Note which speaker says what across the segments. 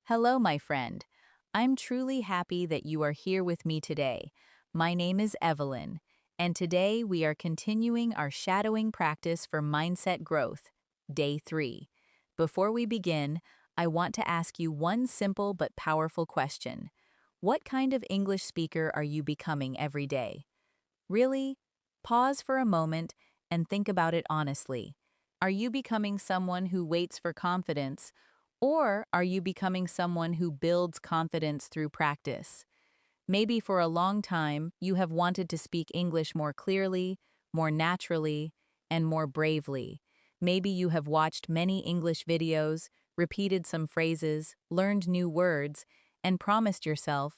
Speaker 1: Hello, my friend. I'm truly happy that you are here with me today. My name is Evelyn, and today we are continuing our shadowing practice for mindset growth, day 3. Before we begin, I want to ask you one simple but powerful question. What kind of English speaker are you becoming every day? Really? Pause for a moment and think about it honestly. Are you becoming someone who waits for confidence, or are you becoming someone who builds confidence through practice? Maybe for a long time, you have wanted to speak English more clearly, more naturally, and more bravely. Maybe you have watched many English videos, repeated some phrases, learned new words, and promised yourself,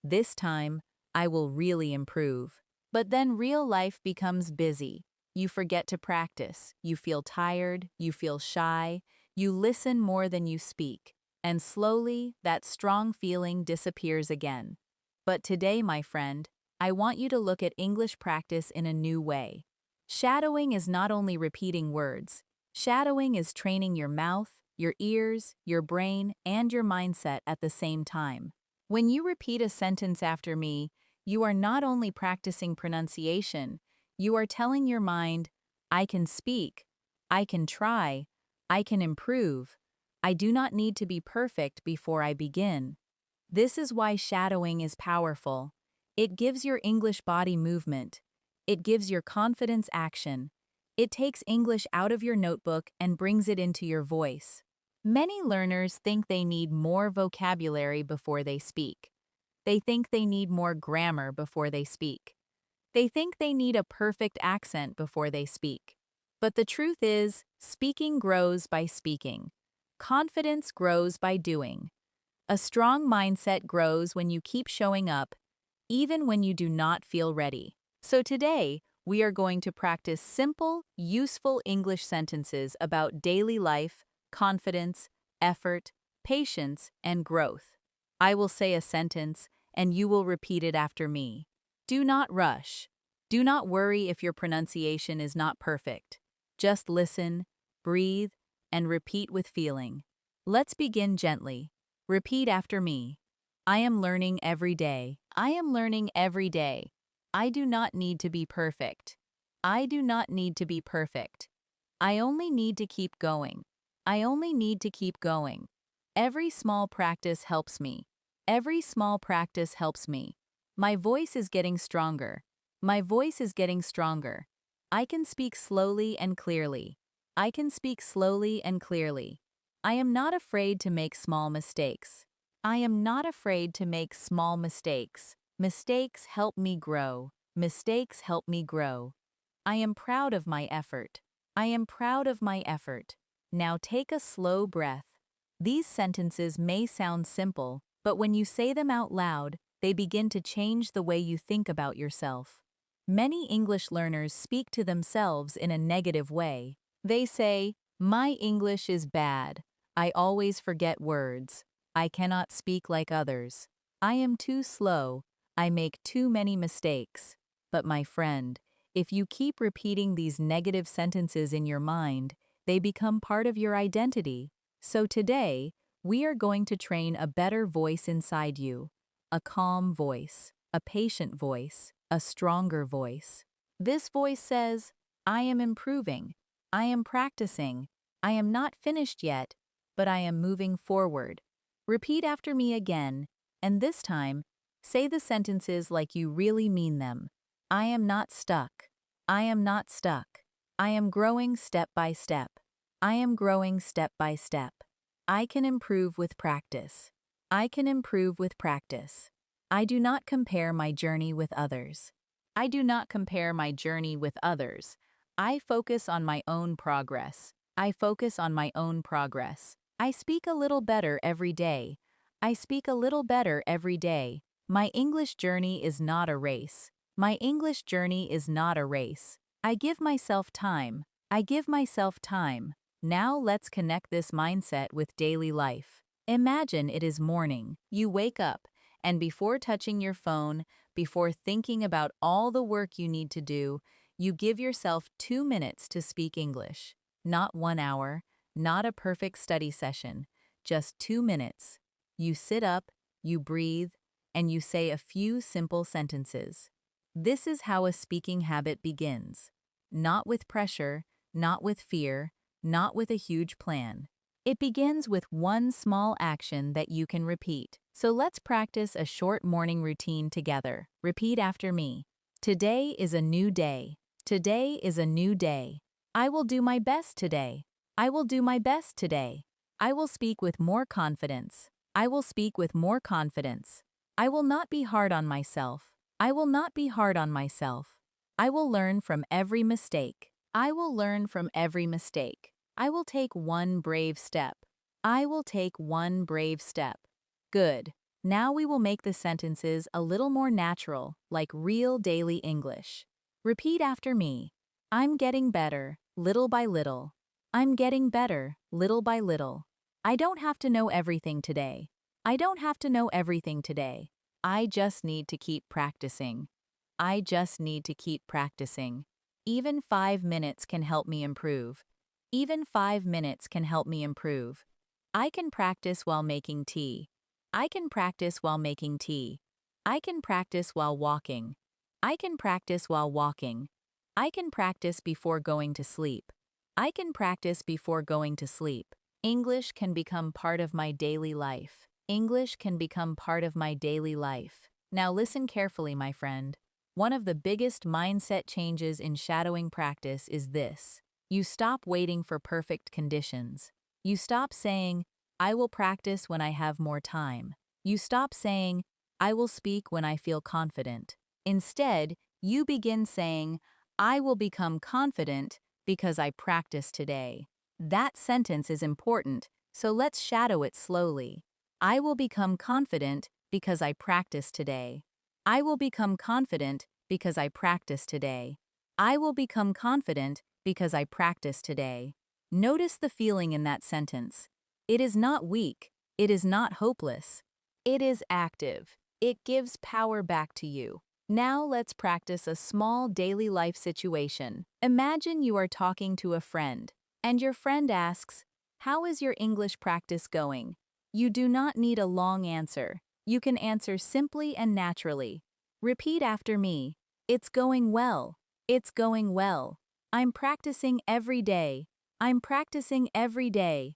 Speaker 1: this time, I will really improve. But then real life becomes busy. You forget to practice, you feel tired, you feel shy, you listen more than you speak, and slowly that strong feeling disappears again. But today, my friend, I want you to look at English practice in a new way. Shadowing is not only repeating words. Shadowing is training your mouth, your ears, your brain, and your mindset at the same time. When you repeat a sentence after me, you are not only practicing pronunciation, you are telling your mind, I can speak, I can try, I can improve. I do not need to be perfect before I begin. This is why shadowing is powerful. It gives your English body movement. It gives your confidence action. It takes English out of your notebook and brings it into your voice. Many learners think they need more vocabulary before they speak. They think they need more grammar before they speak. They think they need a perfect accent before they speak. But the truth is, speaking grows by speaking. Confidence grows by doing. A strong mindset grows when you keep showing up, even when you do not feel ready. So today, we are going to practice simple, useful English sentences about daily life, confidence, effort, patience, and growth. I will say a sentence, and you will repeat it after me. Do not rush. Do not worry if your pronunciation is not perfect. Just listen, breathe, and repeat with feeling. Let's begin gently. Repeat after me. I am learning every day. I am learning every day. I do not need to be perfect. I do not need to be perfect. I only need to keep going. I only need to keep going. Every small practice helps me. Every small practice helps me. My voice is getting stronger. My voice is getting stronger. I can speak slowly and clearly. I can speak slowly and clearly. I am not afraid to make small mistakes. I am not afraid to make small mistakes. Mistakes help me grow. Mistakes help me grow. I am proud of my effort. I am proud of my effort. Now take a slow breath. These sentences may sound simple, but when you say them out loud, they begin to change the way you think about yourself. Many English learners speak to themselves in a negative way. They say, my English is bad. I always forget words. I cannot speak like others. I am too slow. I make too many mistakes. But my friend, if you keep repeating these negative sentences in your mind, they become part of your identity. So today, we are going to train a better voice inside you. A calm voice, a patient voice, a stronger voice. This voice says, I am improving. I am practicing. I am not finished yet, but I am moving forward. Repeat after me again, and this time, say the sentences like you really mean them. I am not stuck. I am not stuck. I am growing step by step. I am growing step by step. I can improve with practice. I can improve with practice. I do not compare my journey with others. I do not compare my journey with others. I focus on my own progress. I focus on my own progress. I speak a little better every day. I speak a little better every day. My English journey is not a race. My English journey is not a race. I give myself time. I give myself time. Now let's connect this mindset with daily life. Imagine it is morning. You wake up, and before touching your phone, before thinking about all the work you need to do, you give yourself 2 minutes to speak English. Not 1 hour, not a perfect study session, just 2 minutes. You sit up, you breathe, and you say a few simple sentences. This is how a speaking habit begins. Not with pressure, not with fear, not with a huge plan. It begins with one small action that you can repeat. So let's practice a short morning routine together. Repeat after me. Today is a new day. Today is a new day. I will do my best today. I will do my best today. I will speak with more confidence. I will speak with more confidence. I will not be hard on myself. I will not be hard on myself. I will learn from every mistake. I will learn from every mistake. I will take one brave step. I will take one brave step. Good. Now we will make the sentences a little more natural, like real daily English. Repeat after me. I'm getting better, little by little. I'm getting better, little by little. I don't have to know everything today. I don't have to know everything today. I just need to keep practicing. I just need to keep practicing. Even 5 minutes can help me improve. Even 5 minutes can help me improve. I can practice while making tea. I can practice while making tea. I can practice while walking. I can practice while walking. I can practice before going to sleep. I can practice before going to sleep. English can become part of my daily life. English can become part of my daily life. Now listen carefully, my friend. One of the biggest mindset changes in shadowing practice is this. You stop waiting for perfect conditions. You stop saying, I will practice when I have more time. You stop saying, I will speak when I feel confident. Instead, you begin saying, I will become confident because I practice today. That sentence is important, so let's shadow it slowly. I will become confident because I practice today. I will become confident because I practice today. I will become confident because I practice today. Notice the feeling in that sentence. It is not weak. It is not hopeless. It is active. It gives power back to you. Now let's practice a small daily life situation. Imagine you are talking to a friend, and your friend asks, how is your English practice going? You do not need a long answer. You can answer simply and naturally. Repeat after me. It's going well. It's going well. I'm practicing every day. I'm practicing every day.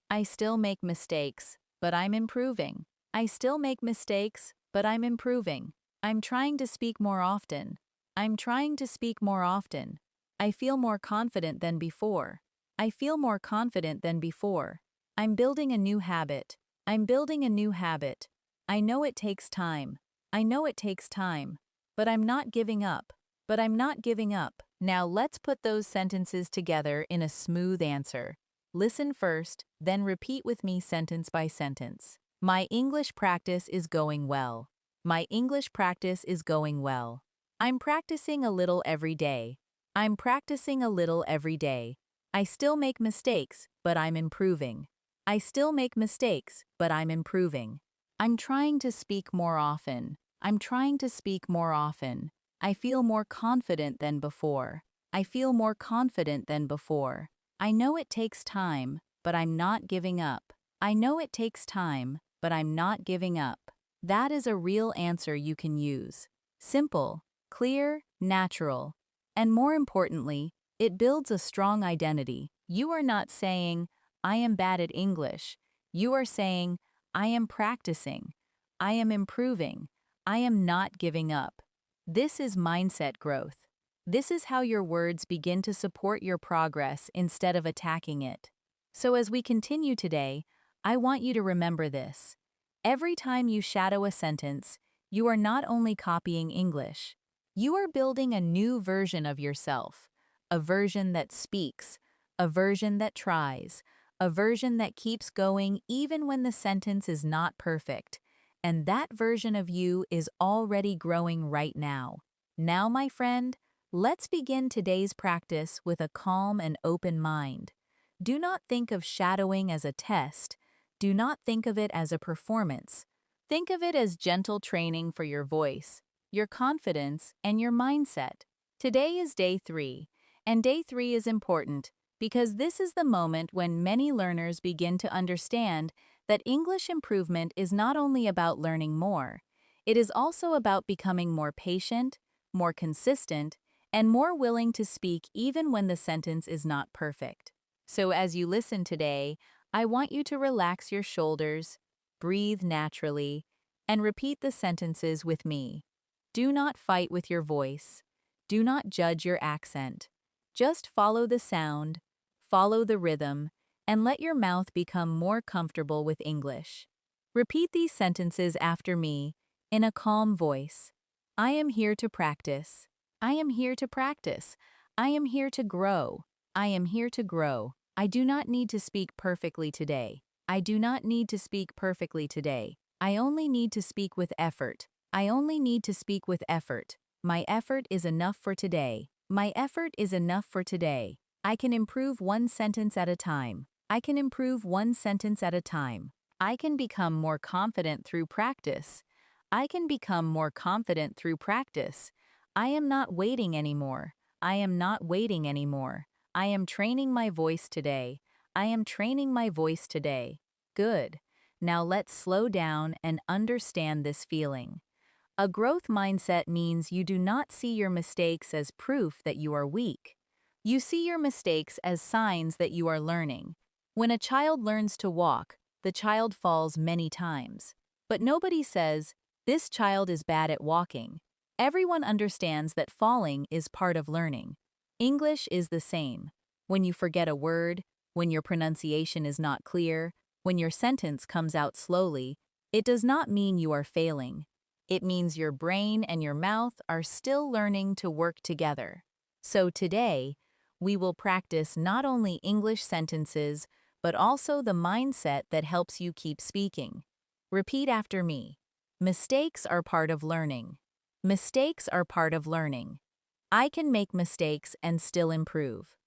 Speaker 1: I still make mistakes, but I'm improving. I still make mistakes, but I'm improving. I'm trying to speak more often. I'm trying to speak more often. I feel more confident than before. I feel more confident than before. I'm building a new habit. I'm building a new habit. I know it takes time. I know it takes time. But I'm not giving up. But I'm not giving up. Now let's put those sentences together in a smooth answer. Listen first, then repeat with me sentence by sentence. My English practice is going well. My English practice is going well. I'm practicing a little every day. I'm practicing a little every day. I still make mistakes, but I'm improving. I still make mistakes, but I'm improving. I'm trying to speak more often. I'm trying to speak more often. I feel more confident than before. I feel more confident than before. I know it takes time, but I'm not giving up. I know it takes time, but I'm not giving up. That is a real answer you can use. Simple, clear, natural. And more importantly, it builds a strong identity. You are not saying, I am bad at English. You are saying, I am practicing. I am improving. I am not giving up. This is mindset growth. This is how your words begin to support your progress instead of attacking it. So as we continue today, I want you to remember this. Every time you shadow a sentence, you are not only copying English, you are building a new version of yourself, a version that speaks, a version that tries, a version that keeps going even when the sentence is not perfect. And that version of you is already growing right now. Now, my friend, let's begin today's practice with a calm and open mind. Do not think of shadowing as a test. Do not think of it as a performance. Think of it as gentle training for your voice, your confidence, and your mindset. Today is day 3, and day 3 is important because this is the moment when many learners begin to understand that English improvement is not only about learning more, it is also about becoming more patient, more consistent, and more willing to speak even when the sentence is not perfect. So as you listen today, I want you to relax your shoulders, breathe naturally, and repeat the sentences with me. Do not fight with your voice. Do not judge your accent. Just follow the sound, follow the rhythm, and let your mouth become more comfortable with English. Repeat these sentences after me in a calm voice. I am here to practice. I am here to practice. I am here to grow. I am here to grow. I do not need to speak perfectly today. I do not need to speak perfectly today. I only need to speak with effort. I only need to speak with effort. My effort is enough for today. My effort is enough for today. I can improve one sentence at a time. I can improve one sentence at a time. I can become more confident through practice. I can become more confident through practice. I am not waiting anymore. I am not waiting anymore. I am training my voice today. I am training my voice today. Good. Now let's slow down and understand this feeling. A growth mindset means you do not see your mistakes as proof that you are weak. You see your mistakes as signs that you are learning. When a child learns to walk, the child falls many times. But nobody says, "This child is bad at walking." Everyone understands that falling is part of learning. English is the same. When you forget a word, when your pronunciation is not clear, when your sentence comes out slowly, it does not mean you are failing. It means your brain and your mouth are still learning to work together. So today, we will practice not only English sentences, but also the mindset that helps you keep speaking. Repeat after me. Mistakes are part of learning. Mistakes are part of learning. I can make mistakes and still improve.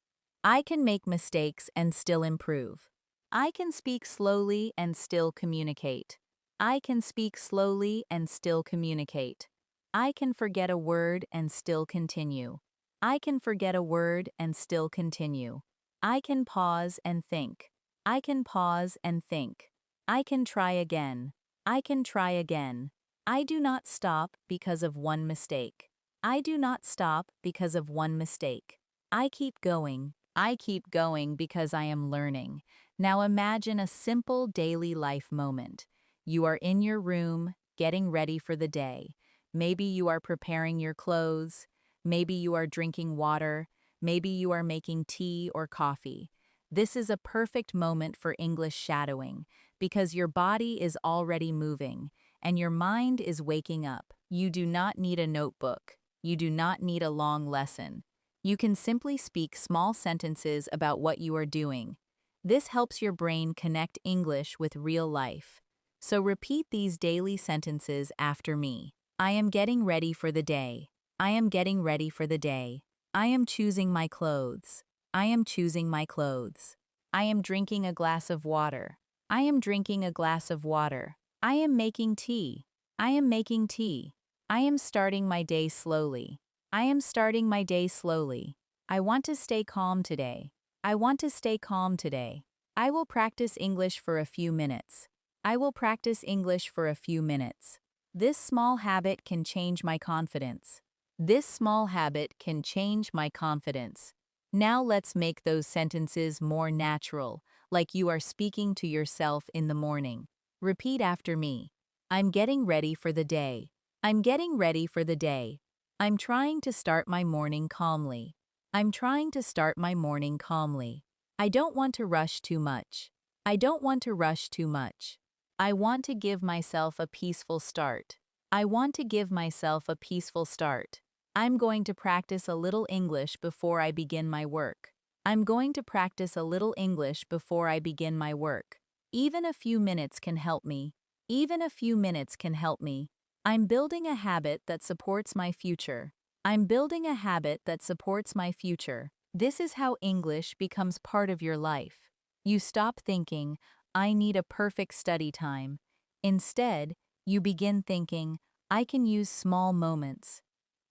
Speaker 1: I can make mistakes and still improve. I can speak slowly and still communicate. I can speak slowly and still communicate. I can forget a word and still continue. I can forget a word and still continue. I can pause and think. I can pause and think. I can try again. I can try again. I do not stop because of one mistake. I do not stop because of one mistake. I keep going. I keep going because I am learning. Now imagine a simple daily life moment. You are in your room, getting ready for the day. Maybe you are preparing your clothes. Maybe you are drinking water. Maybe you are making tea or coffee. This is a perfect moment for English shadowing because your body is already moving and your mind is waking up. You do not need a notebook. You do not need a long lesson. You can simply speak small sentences about what you are doing. This helps your brain connect English with real life. So repeat these daily sentences after me. I am getting ready for the day. I am getting ready for the day. I am choosing my clothes. I am choosing my clothes. I am drinking a glass of water. I am drinking a glass of water. I am making tea. I am making tea. I am starting my day slowly. I am starting my day slowly. I want to stay calm today. I want to stay calm today. I will practice English for a few minutes. I will practice English for a few minutes. This small habit can change my confidence. This small habit can change my confidence. Now let's make those sentences more natural, like you are speaking to yourself in the morning. Repeat after me. I'm getting ready for the day. I'm getting ready for the day. I'm trying to start my morning calmly. I'm trying to start my morning calmly. I don't want to rush too much. I don't want to rush too much. I want to give myself a peaceful start. I want to give myself a peaceful start. I'm going to practice a little English before I begin my work. I'm going to practice a little English before I begin my work. Even a few minutes can help me. Even a few minutes can help me. I'm building a habit that supports my future. I'm building a habit that supports my future. This is how English becomes part of your life. You stop thinking, I need a perfect study time. Instead, you begin thinking, I can use small moments.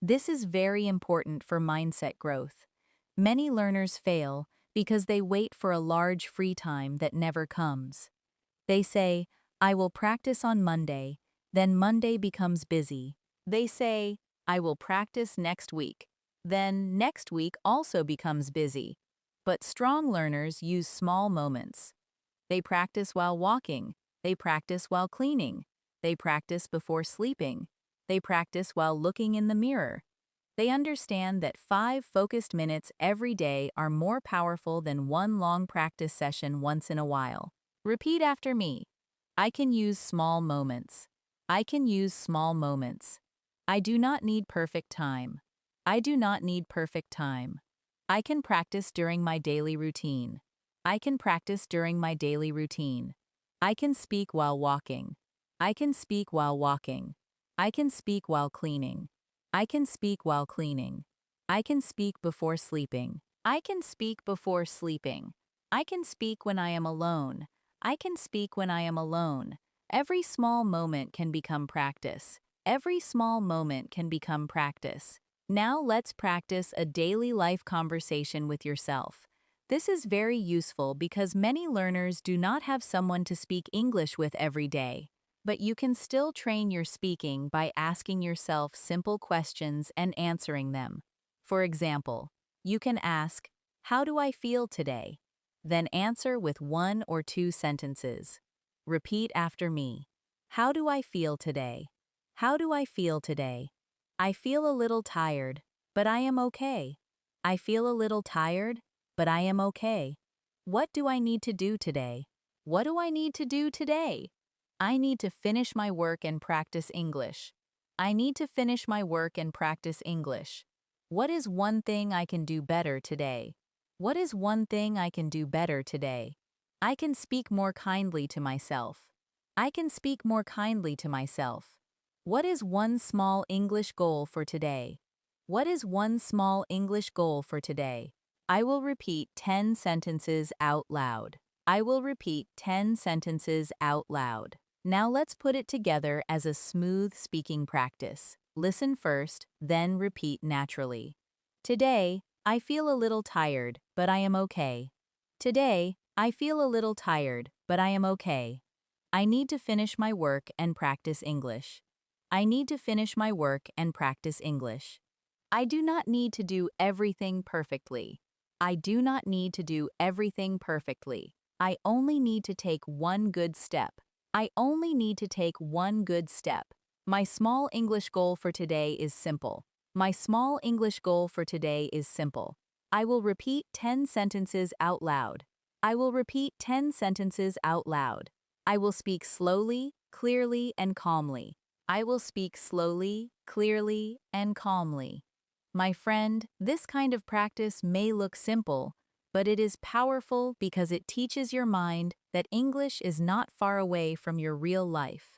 Speaker 1: This is very important for mindset growth. Many learners fail because they wait for a large free time that never comes. They say, I will practice on Monday, then Monday becomes busy. They say, I will practice next week, then next week also becomes busy. But strong learners use small moments. They practice while walking, they practice while cleaning, they practice before sleeping, they practice while looking in the mirror. They understand that 5 focused minutes every day are more powerful than one long practice session once in a while. Repeat after me. I can use small moments. I can use small moments. I do not need perfect time. I do not need perfect time. I can practice during my daily routine. I can practice during my daily routine. I can speak while walking. I can speak while walking. I can speak while cleaning. I can speak while cleaning. I can speak before sleeping. I can speak before sleeping. I can speak when I am alone. I can speak when I am alone. Every small moment can become practice. Every small moment can become practice. Now let's practice a daily life conversation with yourself. This is very useful because many learners do not have someone to speak English with every day. But you can still train your speaking by asking yourself simple questions and answering them. For example, you can ask, how do I feel today? Then answer with 1 or 2 sentences. Repeat after me. How do I feel today? How do I feel today? I feel a little tired, but I am okay. I feel a little tired, but I am okay. What do I need to do today? What do I need to do today? I need to finish my work and practice English. I need to finish my work and practice English. What is one thing I can do better today? What is one thing I can do better today? I can speak more kindly to myself. I can speak more kindly to myself. What is one small English goal for today? What is one small English goal for today? I will repeat 10 sentences out loud. I will repeat 10 sentences out loud. Now let's put it together as a smooth speaking practice. Listen first, then repeat naturally. Today, I feel a little tired, but I am okay. Today, I feel a little tired, but I am okay. I need to finish my work and practice English. I need to finish my work and practice English. I do not need to do everything perfectly. I do not need to do everything perfectly. I only need to take one good step. I only need to take one good step. My small English goal for today is simple. My small English goal for today is simple. I will repeat 10 sentences out loud. I will repeat 10 sentences out loud. I will speak slowly, clearly, and calmly. I will speak slowly, clearly, and calmly. My friend, this kind of practice may look simple, but it is powerful because it teaches your mind that English is not far away from your real life.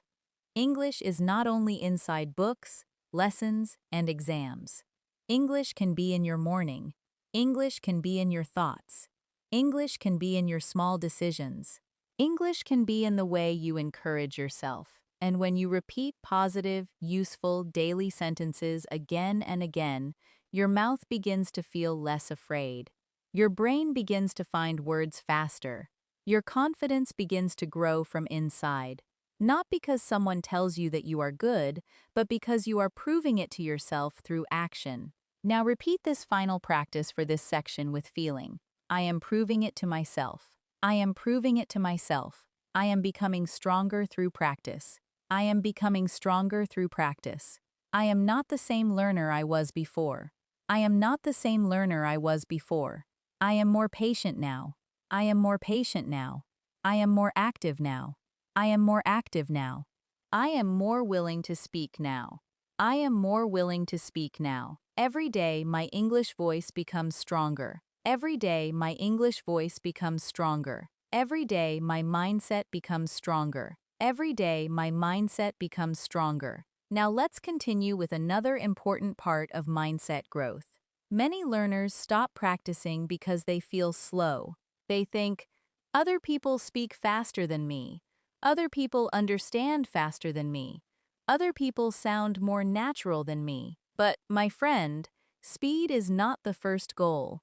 Speaker 1: English is not only inside books, lessons, and exams. English can be in your morning. English can be in your thoughts. English can be in your small decisions. English can be in the way you encourage yourself. And when you repeat positive, useful daily sentences again and again, your mouth begins to feel less afraid. Your brain begins to find words faster. Your confidence begins to grow from inside. Not because someone tells you that you are good, but because you are proving it to yourself through action. Now repeat this final practice for this section with feeling. I am proving it to myself. I am proving it to myself. I am becoming stronger through practice. I am becoming stronger through practice. I am not the same learner I was before. I am not the same learner I was before. I am more patient now. I am more patient now. I am more active now. I am more active now. I am more willing to speak now. I am more willing to speak now. Every day my English voice becomes stronger. Every day my English voice becomes stronger. Every day my mindset becomes stronger. Every day my mindset becomes stronger. Now let's continue with another important part of mindset growth. Many learners stop practicing because they feel slow. They think, other people speak faster than me. Other people understand faster than me. Other people sound more natural than me. But, my friend, speed is not the first goal.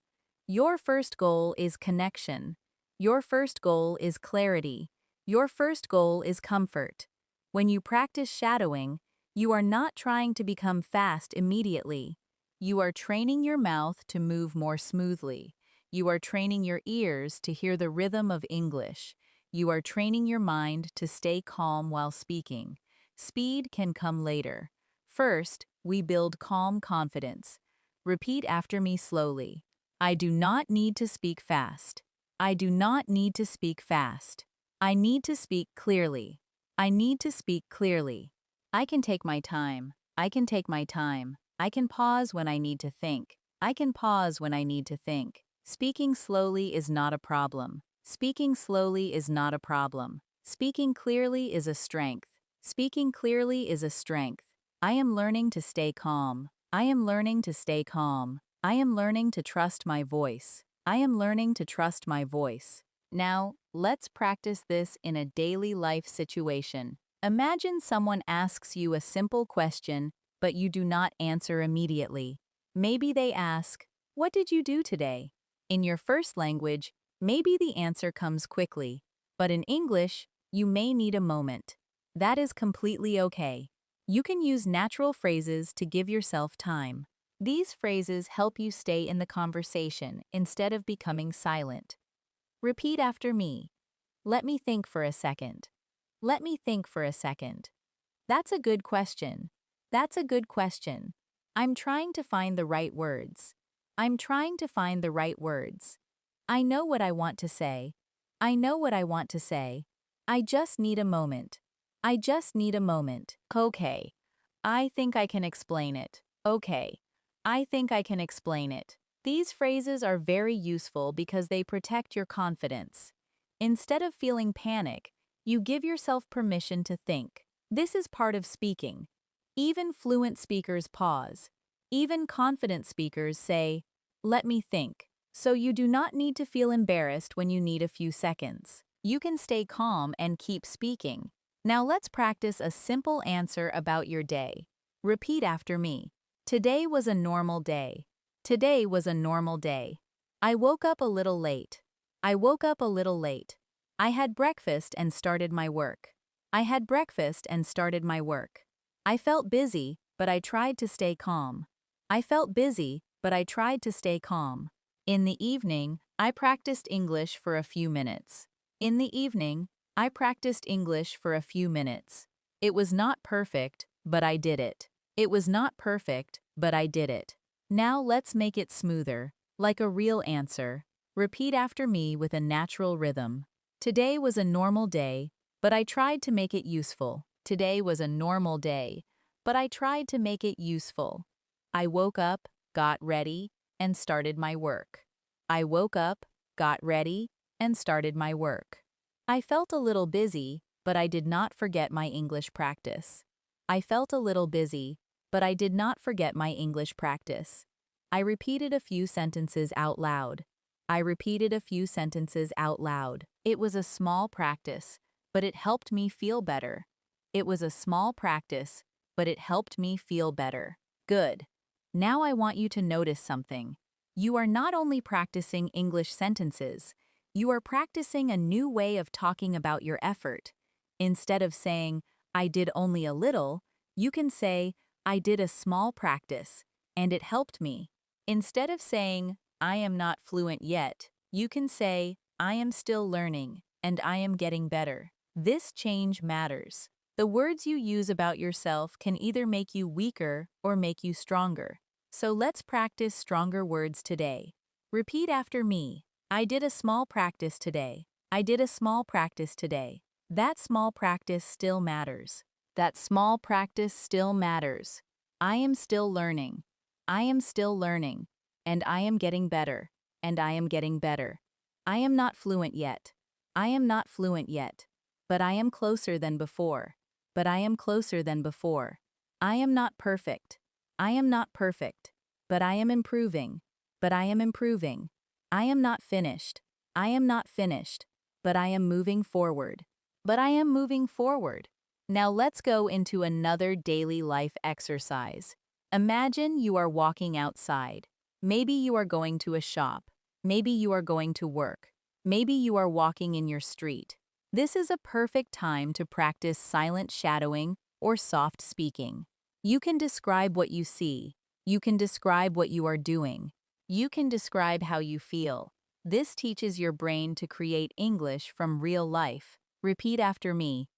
Speaker 1: Your first goal is connection. Your first goal is clarity. Your first goal is comfort. When you practice shadowing, you are not trying to become fast immediately. You are training your mouth to move more smoothly. You are training your ears to hear the rhythm of English. You are training your mind to stay calm while speaking. Speed can come later. First, we build calm confidence. Repeat after me slowly. I do not need to speak fast. I do not need to speak fast. I need to speak clearly. I need to speak clearly. I can take my time. I can take my time. I can pause when I need to think. I can pause when I need to think. Speaking slowly is not a problem. Speaking slowly is not a problem. Speaking clearly is a strength. Speaking clearly is a strength. I am learning to stay calm. I am learning to stay calm. I am learning to trust my voice. I am learning to trust my voice. Now, let's practice this in a daily life situation. Imagine someone asks you a simple question, but you do not answer immediately. Maybe they ask, "What did you do today?" In your first language, maybe the answer comes quickly, but in English, you may need a moment. That is completely okay. You can use natural phrases to give yourself time. These phrases help you stay in the conversation instead of becoming silent. Repeat after me. Let me think for a second. Let me think for a second. That's a good question. That's a good question. I'm trying to find the right words. I'm trying to find the right words. I know what I want to say. I know what I want to say. I just need a moment. I just need a moment. Okay. I think I can explain it. Okay. I think I can explain it. These phrases are very useful because they protect your confidence. Instead of feeling panic, you give yourself permission to think. This is part of speaking. Even fluent speakers pause. Even confident speakers say, "Let me think." So you do not need to feel embarrassed when you need a few seconds. You can stay calm and keep speaking. Now let's practice a simple answer about your day. Repeat after me. Today was a normal day. Today was a normal day. I woke up a little late. I woke up a little late. I had breakfast and started my work. I had breakfast and started my work. I felt busy, but I tried to stay calm. I felt busy, but I tried to stay calm. In the evening, I practiced English for a few minutes. In the evening, I practiced English for a few minutes. It was not perfect, but I did it. It was not perfect, but I did it. Now let's make it smoother, like a real answer. Repeat after me with a natural rhythm. Today was a normal day, but I tried to make it useful. Today was a normal day, but I tried to make it useful. I woke up, got ready, and started my work. I woke up, got ready, and started my work. I felt a little busy, but I did not forget my English practice. I felt a little busy, but I did not forget my English practice. I repeated a few sentences out loud. I repeated a few sentences out loud. It was a small practice, but it helped me feel better. It was a small practice, but it helped me feel better. Good. Now I want you to notice something. You are not only practicing English sentences, you are practicing a new way of talking about your effort. Instead of saying, "I did only a little," you can say, "I did a small practice, and it helped me." Instead of saying, "I am not fluent yet," you can say, "I am still learning, and I am getting better." This change matters. The words you use about yourself can either make you weaker or make you stronger. So let's practice stronger words today. Repeat after me. I did a small practice today. I did a small practice today. That small practice still matters. That small practice still matters. I am still learning. I am still learning. And I am getting better. And I am getting better. I am not fluent yet. I am not fluent yet. But I am closer than before. But I am closer than before. I am not perfect. I am not perfect. But I am improving. But I am improving. I am not finished. I am not finished. But I am moving forward. But I am moving forward. Now let's go into another daily life exercise. Imagine you are walking outside. Maybe you are going to a shop. Maybe you are going to work. Maybe you are walking in your street. This is a perfect time to practice silent shadowing or soft speaking. You can describe what you see. You can describe what you are doing. You can describe how you feel. This teaches your brain to create English from real life. Repeat after me.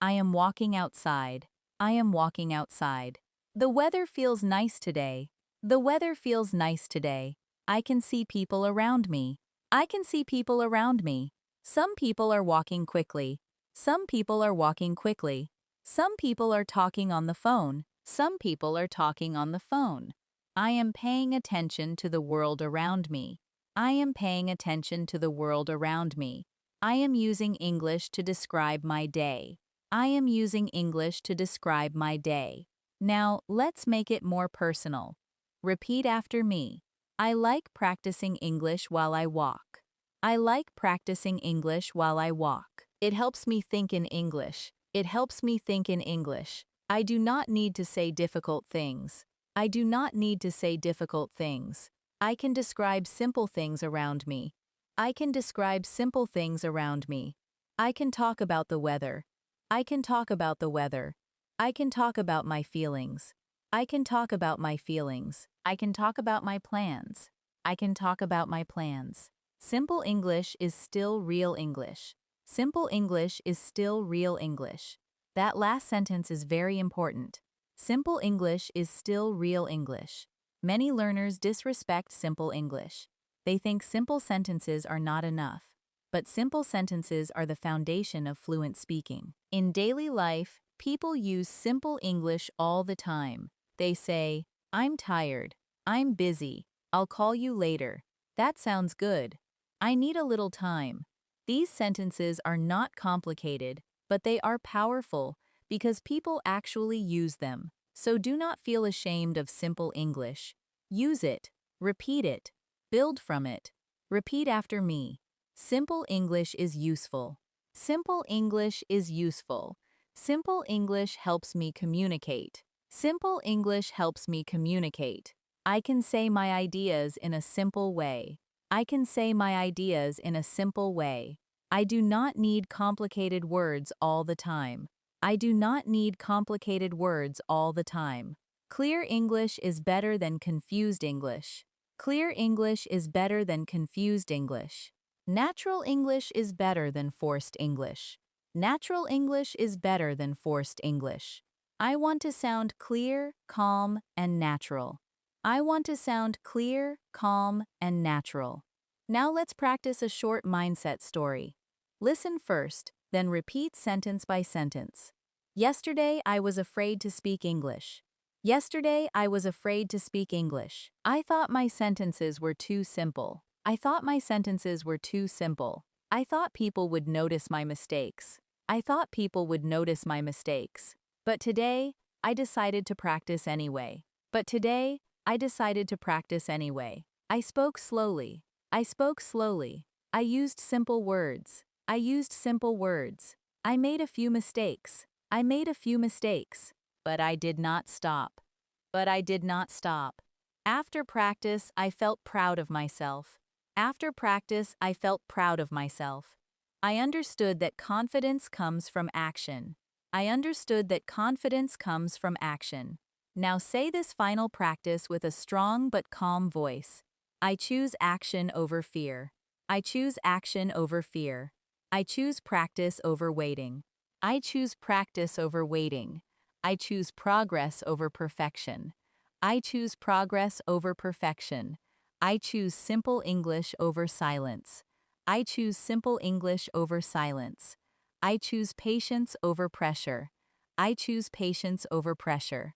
Speaker 1: I am walking outside. I am walking outside. The weather feels nice today. The weather feels nice today. I can see people around me. I can see people around me. Some people are walking quickly. Some people are walking quickly. Some people are talking on the phone. Some people are talking on the phone. I am paying attention to the world around me. I am paying attention to the world around me. I am using English to describe my day. I am using English to describe my day. Now, let's make it more personal. Repeat after me. I like practicing English while I walk. I like practicing English while I walk. It helps me think in English. It helps me think in English. I do not need to say difficult things. I do not need to say difficult things. I can describe simple things around me. I can describe simple things around me. I can talk about the weather. I can talk about the weather. I can talk about my feelings. I can talk about my feelings. I can talk about my plans. I can talk about my plans. Simple English is still real English. Simple English is still real English. That last sentence is very important. Simple English is still real English. Many learners disrespect simple English. They think simple sentences are not enough. But simple sentences are the foundation of fluent speaking. In daily life, people use simple English all the time. They say, I'm tired. I'm busy. I'll call you later. That sounds good. I need a little time. These sentences are not complicated, but they are powerful because people actually use them. So do not feel ashamed of simple English. Use it. Repeat it. Build from it. Repeat after me. Simple English is useful. Simple English is useful. Simple English helps me communicate. Simple English helps me communicate. I can say my ideas in a simple way. I can say my ideas in a simple way. I do not need complicated words all the time. I do not need complicated words all the time. Clear English is better than confused English. Clear English is better than confused English. Natural English is better than forced English. Natural English is better than forced English. I want to sound clear, calm, and natural. I want to sound clear, calm, and natural. Now let's practice a short mindset story. Listen first, then repeat sentence by sentence. Yesterday, I was afraid to speak English. Yesterday, I was afraid to speak English. I thought my sentences were too simple. I thought my sentences were too simple. I thought people would notice my mistakes. I thought people would notice my mistakes. But today, I decided to practice anyway. But today, I decided to practice anyway. I spoke slowly. I spoke slowly. I used simple words. I used simple words. I made a few mistakes. I made a few mistakes. But I did not stop. But I did not stop. After practice, I felt proud of myself. After practice, I felt proud of myself. I understood that confidence comes from action. I understood that confidence comes from action. Now say this final practice with a strong but calm voice. I choose action over fear. I choose action over fear. I choose practice over waiting. I choose practice over waiting. I choose progress over perfection. I choose progress over perfection. I choose simple English over silence. I choose simple English over silence. I choose patience over pressure. I choose patience over pressure.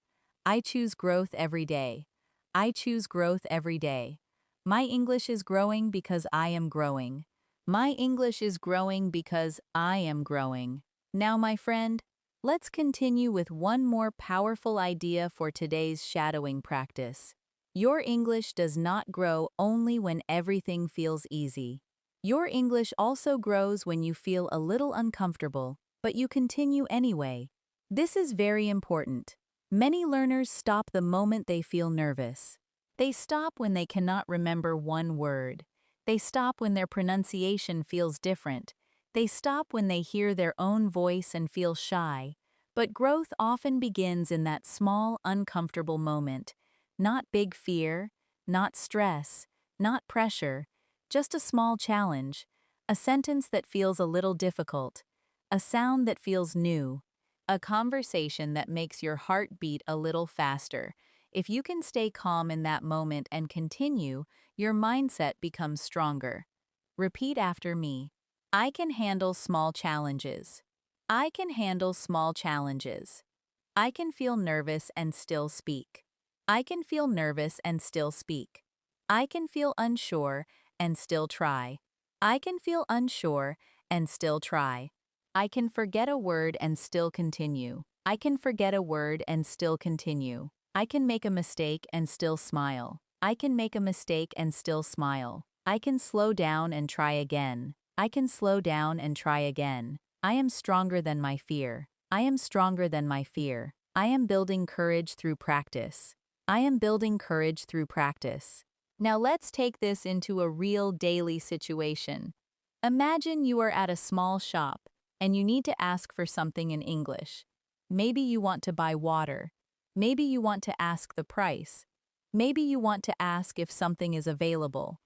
Speaker 1: I choose growth every day. I choose growth every day. My English is growing because I am growing. My English is growing because I am growing. Now, my friend, let's continue with one more powerful idea for today's shadowing practice. Your English does not grow only when everything feels easy. Your English also grows when you feel a little uncomfortable, but you continue anyway. This is very important. Many learners stop the moment they feel nervous. They stop when they cannot remember one word. They stop when their pronunciation feels different. They stop when they hear their own voice and feel shy, but growth often begins in that small, uncomfortable moment. Not big fear, not stress, not pressure, just a small challenge, a sentence that feels a little difficult, a sound that feels new, a conversation that makes your heart beat a little faster. If you can stay calm in that moment and continue, your mindset becomes stronger. Repeat after me. I can handle small challenges. I can handle small challenges. I can feel nervous and still speak. I can feel nervous and still speak. I can feel unsure and still try. I can feel unsure and still try. I can forget a word and still continue. I can forget a word and still continue. I can make a mistake and still smile. I can make a mistake and still smile. I can slow down and try again. I can slow down and try again. I am stronger than my fear. I am stronger than my fear. I am building courage through practice. I am building courage through practice. Now let's take this into a real daily situation. Imagine you are at a small shop and you need to ask for something in English. Maybe you want to buy water. Maybe you want to ask the price. Maybe you want to ask if something is available.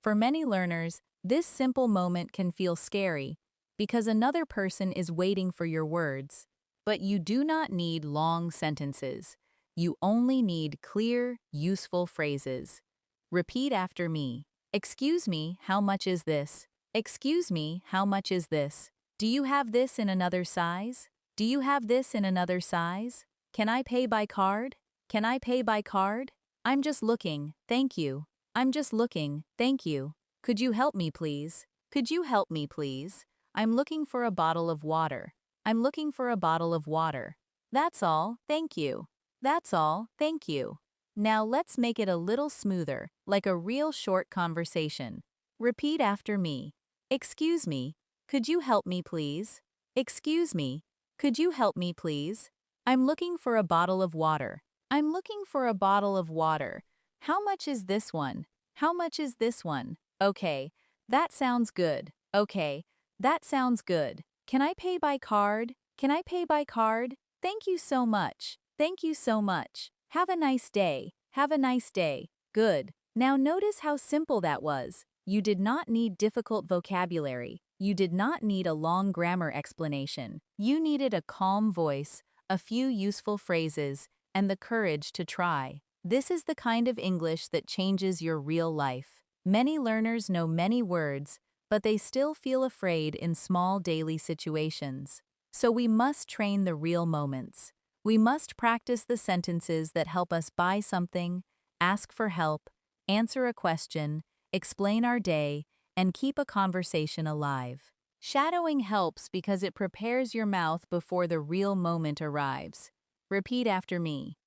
Speaker 1: For many learners, this simple moment can feel scary because another person is waiting for your words. But you do not need long sentences. You only need clear, useful phrases. Repeat after me. Excuse me, how much is this? Excuse me, how much is this? Do you have this in another size? Do you have this in another size? Can I pay by card? Can I pay by card? I'm just looking, thank you. I'm just looking, thank you. Could you help me, please? Could you help me, please? I'm looking for a bottle of water. I'm looking for a bottle of water. That's all, thank you. That's all, thank you. Now let's make it a little smoother, like a real short conversation. Repeat after me. Excuse me, could you help me, please? Excuse me, could you help me, please? I'm looking for a bottle of water. I'm looking for a bottle of water. How much is this one? How much is this one? Okay, that sounds good. Okay, that sounds good. Can I pay by card? Can I pay by card? Thank you so much. Thank you so much. Have a nice day. Have a nice day. Good. Now notice how simple that was. You did not need difficult vocabulary. You did not need a long grammar explanation. You needed a calm voice, a few useful phrases, and the courage to try. This is the kind of English that changes your real life. Many learners know many words, but they still feel afraid in small daily situations. So we must train the real moments. We must practice the sentences that help us buy something, ask for help, answer a question, explain our day, and keep a conversation alive. Shadowing helps because it prepares your mouth before the real moment arrives. Repeat after me.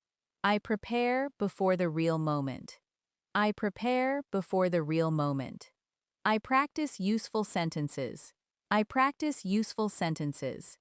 Speaker 1: I prepare before the real moment. I prepare before the real moment. I practice useful sentences. I practice useful sentences.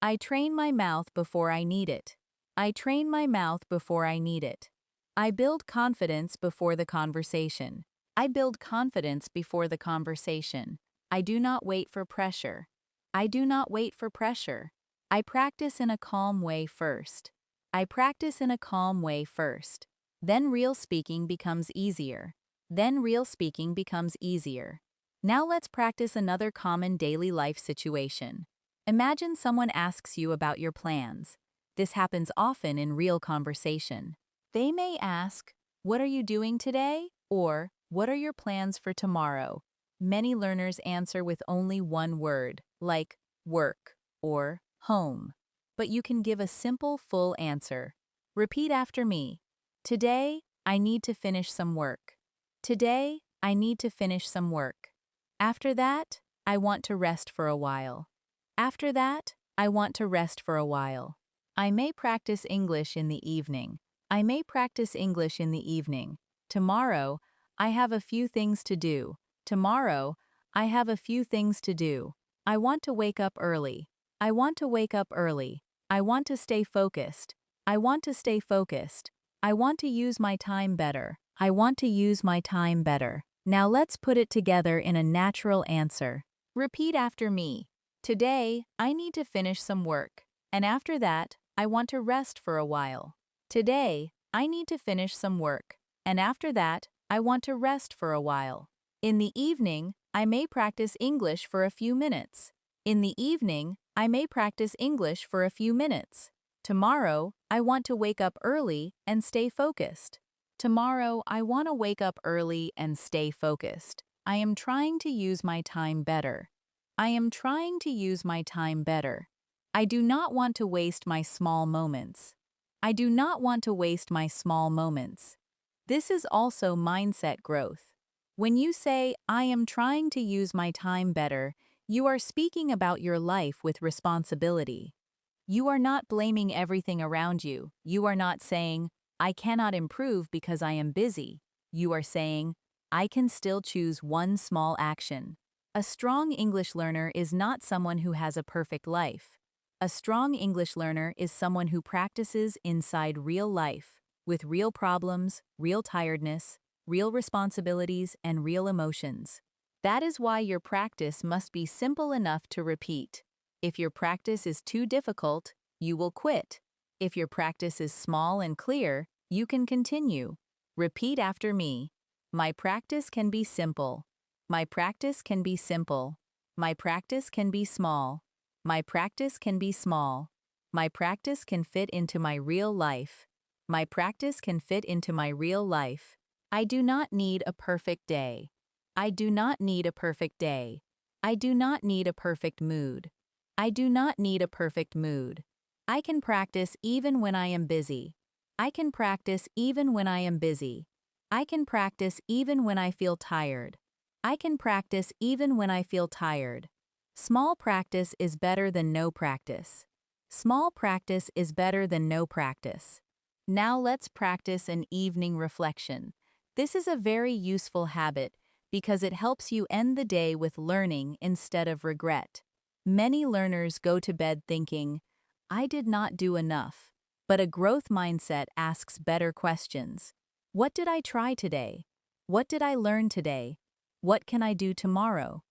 Speaker 1: I train my mouth before I need it. I train my mouth before I need it. I build confidence before the conversation. I build confidence before the conversation. I do not wait for pressure. I do not wait for pressure. I practice in a calm way first. I practice in a calm way first. Then real speaking becomes easier. Then real speaking becomes easier. Now let's practice another common daily life situation. Imagine someone asks you about your plans. This happens often in real conversation. They may ask, "What are you doing today?" or "What are your plans for tomorrow?" Many learners answer with only one word, like work or home. But you can give a simple, full answer. Repeat after me. Today, I need to finish some work. Today, I need to finish some work. After that, I want to rest for a while. After that, I want to rest for a while. I may practice English in the evening. I may practice English in the evening. Tomorrow, I have a few things to do. Tomorrow, I have a few things to do. I want to wake up early. I want to wake up early. I want to stay focused. I want to stay focused. I want to use my time better. I want to use my time better. Now let's put it together in a natural answer. Repeat after me. Today, I need to finish some work, and after that, I want to rest for a while. Today, I need to finish some work, and after that, I want to rest for a while. In the evening, I may practice English for a few minutes. In the evening, I may practice English for a few minutes. Tomorrow, I want to wake up early and stay focused. Tomorrow, I want to wake up early and stay focused. I am trying to use my time better. I am trying to use my time better. I do not want to waste my small moments. I do not want to waste my small moments. This is also mindset growth. When you say, I am trying to use my time better, you are speaking about your life with responsibility. You are not blaming everything around you. You are not saying, I cannot improve because I am busy. You are saying, I can still choose one small action. A strong English learner is not someone who has a perfect life. A strong English learner is someone who practices inside real life, with real problems, real tiredness, real responsibilities, and real emotions. That is why your practice must be simple enough to repeat. If your practice is too difficult, you will quit. If your practice is small and clear, you can continue. Repeat after me. My practice can be simple. My practice can be simple. My practice can be small. My practice can be small. My practice can fit into my real life. My practice can fit into my real life. I do not need a perfect day. I do not need a perfect day. I do not need a perfect mood. I do not need a perfect mood. I can practice even when I am busy. I can practice even when I am busy. I can practice even when I feel tired. I can practice even when I feel tired. Small practice is better than no practice. Small practice is better than no practice. Now let's practice an evening reflection. This is a very useful habit because it helps you end the day with learning instead of regret. Many learners go to bed thinking, I did not do enough. But a growth mindset asks better questions. What did I try today? What did I learn today? What can I do tomorrow?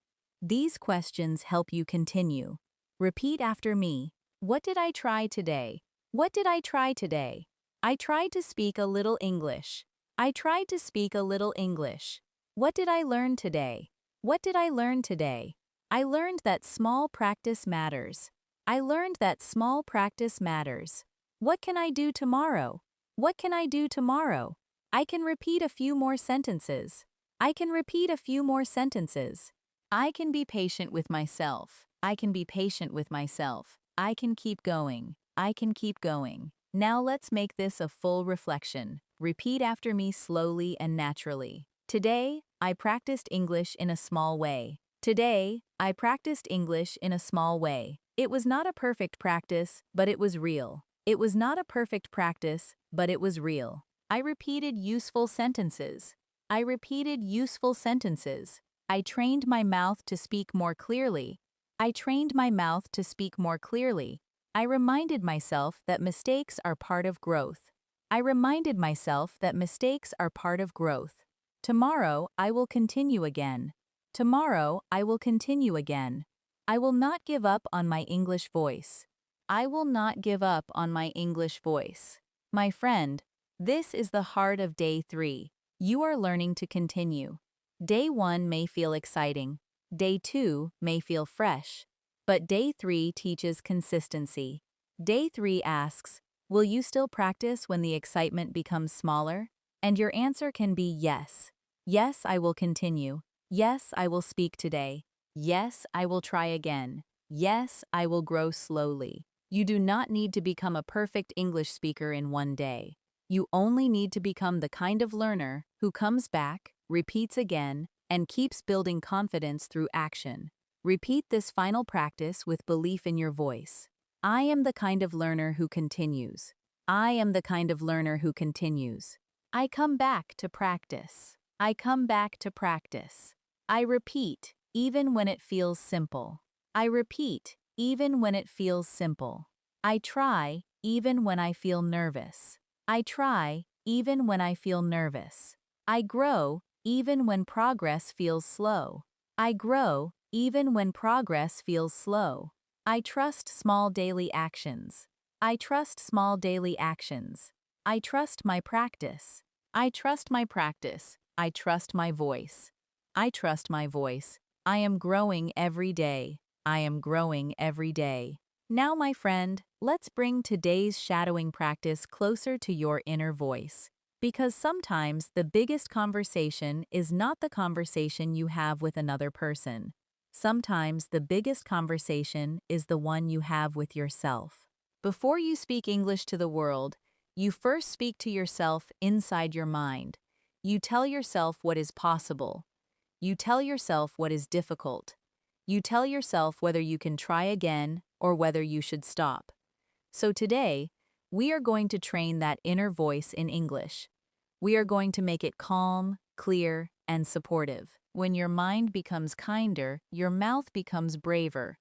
Speaker 1: These questions help you continue. Repeat after me. What did I try today? What did I try today? I tried to speak a little English. I tried to speak a little English. What did I learn today? What did I learn today? I learned that small practice matters. I learned that small practice matters. What can I do tomorrow? What can I do tomorrow? I can repeat a few more sentences. I can repeat a few more sentences. I can be patient with myself. I can be patient with myself. I can keep going. I can keep going. Now let's make this a full reflection. Repeat after me slowly and naturally. Today, I practiced English in a small way. Today, I practiced English in a small way. It was not a perfect practice, but it was real. It was not a perfect practice, but it was real. I repeated useful sentences. I repeated useful sentences. I trained my mouth to speak more clearly. I trained my mouth to speak more clearly. I reminded myself that mistakes are part of growth. I reminded myself that mistakes are part of growth. Tomorrow, I will continue again. Tomorrow, I will continue again. I will not give up on my English voice. I will not give up on my English voice. My friend, this is the heart of day 3. You are learning to continue. Day 1 may feel exciting. Day 2 may feel fresh. But day 3 teaches consistency. Day 3 asks, will you still practice when the excitement becomes smaller? And your answer can be yes. Yes, I will continue. Yes, I will speak today. Yes, I will try again. Yes, I will grow slowly. You do not need to become a perfect English speaker in one day. You only need to become the kind of learner who comes back, repeats again, and keeps building confidence through action. Repeat this final practice with belief in your voice. I am the kind of learner who continues. I am the kind of learner who continues. I come back to practice. I come back to practice. I repeat, even when it feels simple. I repeat, even when it feels simple. I try, even when I feel nervous. I try, even when I feel nervous. I grow, even when progress feels slow. I grow, even when progress feels slow. I trust small daily actions. I trust small daily actions. I trust my practice. I trust my practice. I trust my voice. I trust my voice. I am growing every day. I am growing every day. Now, my friend, let's bring today's shadowing practice closer to your inner voice. Because sometimes the biggest conversation is not the conversation you have with another person. Sometimes the biggest conversation is the one you have with yourself. Before you speak English to the world, you first speak to yourself inside your mind. You tell yourself what is possible. You tell yourself what is difficult. You tell yourself whether you can try again or whether you should stop. So today, we are going to train that inner voice in English. We are going to make it calm, clear, and supportive. When your mind becomes kinder, your mouth becomes braver.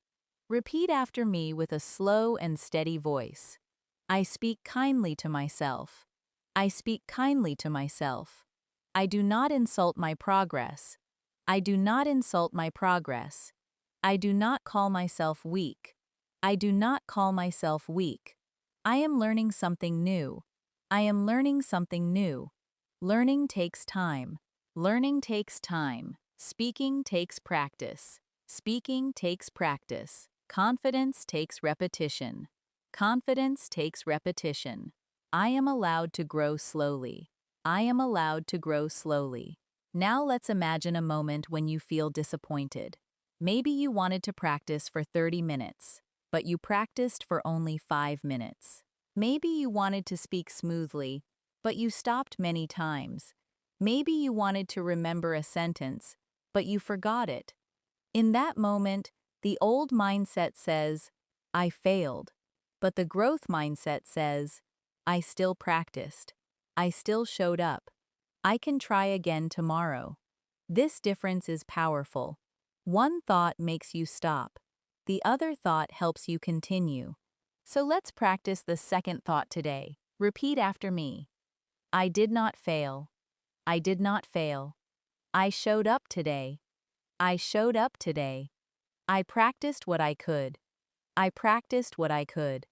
Speaker 1: Repeat after me with a slow and steady voice. I speak kindly to myself. I speak kindly to myself. I do not insult my progress. I do not insult my progress. I do not call myself weak. I do not call myself weak. I am learning something new. I am learning something new. Learning takes time. Learning takes time. Speaking takes practice. Speaking takes practice. Confidence takes repetition. Confidence takes repetition. I am allowed to grow slowly. I am allowed to grow slowly. Now let's imagine a moment when you feel disappointed. Maybe you wanted to practice for 30 minutes, but you practiced for only 5 minutes. Maybe you wanted to speak smoothly, but you stopped many times. Maybe you wanted to remember a sentence, but you forgot it. In that moment, the old mindset says, I failed. But the growth mindset says, I still practiced. I still showed up. I can try again tomorrow. This difference is powerful. One thought makes you stop. The other thought helps you continue. So let's practice the second thought today. Repeat after me. I did not fail. I did not fail. I showed up today. I showed up today. I practiced what I could. I practiced what I could.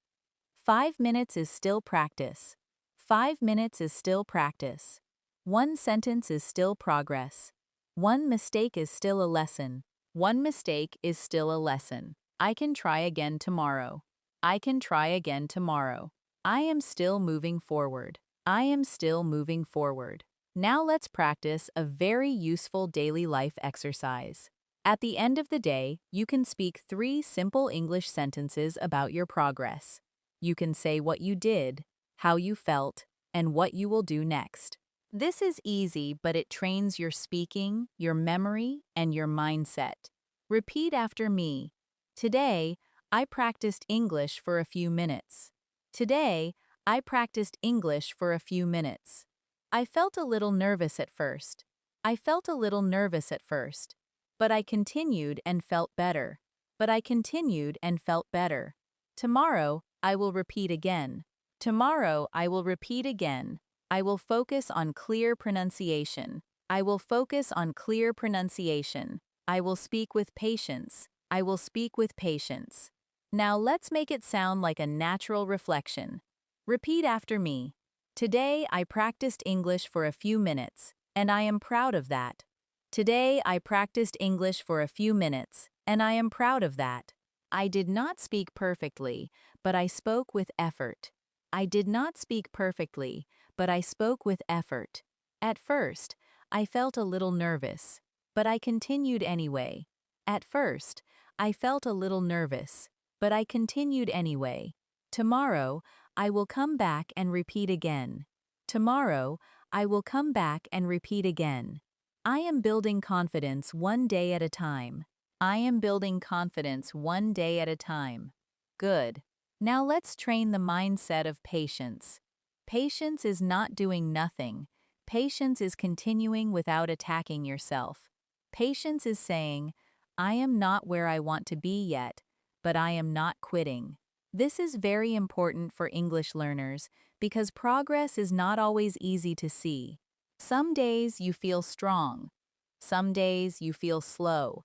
Speaker 1: 5 minutes is still practice. 5 minutes is still practice. One sentence is still progress. One mistake is still a lesson. One mistake is still a lesson. I can try again tomorrow. I can try again tomorrow. I am still moving forward. I am still moving forward. Now let's practice a very useful daily life exercise. At the end of the day, you can speak 3 simple English sentences about your progress. You can say what you did, how you felt, and what you will do next. This is easy, but it trains your speaking, your memory, and your mindset. Repeat after me. Today, I practiced English for a few minutes. Today, I practiced English for a few minutes. I felt a little nervous at first. I felt a little nervous at first. But I continued and felt better. But I continued and felt better. Tomorrow, I will repeat again. Tomorrow, I will repeat again. I will focus on clear pronunciation. I will focus on clear pronunciation. I will speak with patience. I will speak with patience. Now let's make it sound like a natural reflection. Repeat after me. Today, I practiced English for a few minutes, and I am proud of that. Today, I practiced English for a few minutes, and I am proud of that. I did not speak perfectly, but I spoke with effort. I did not speak perfectly, but I spoke with effort. At first, I felt a little nervous, but I continued anyway. At first, I felt a little nervous, but I continued anyway. Tomorrow, I will come back and repeat again. Tomorrow, I will come back and repeat again. I am building confidence one day at a time. I am building confidence one day at a time. Good. Now let's train the mindset of patience. Patience is not doing nothing. Patience is continuing without attacking yourself. Patience is saying, I am not where I want to be yet, but I am not quitting. This is very important for English learners because progress is not always easy to see. Some days you feel strong. Some days you feel slow.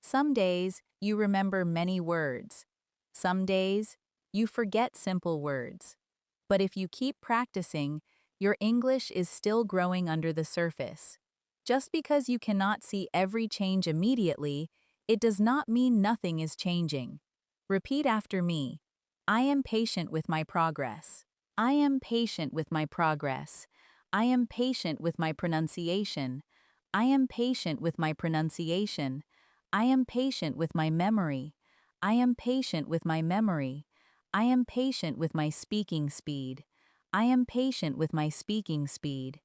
Speaker 1: Some days, you remember many words. Some days, you forget simple words. But if you keep practicing, your English is still growing under the surface. Just because you cannot see every change immediately, it does not mean nothing is changing. Repeat after me. I am patient with my progress. I am patient with my progress. I am patient with my pronunciation. I am patient with my pronunciation. I am patient with my memory. I am patient with my memory. I am patient with my speaking speed. I am patient with my speaking speed.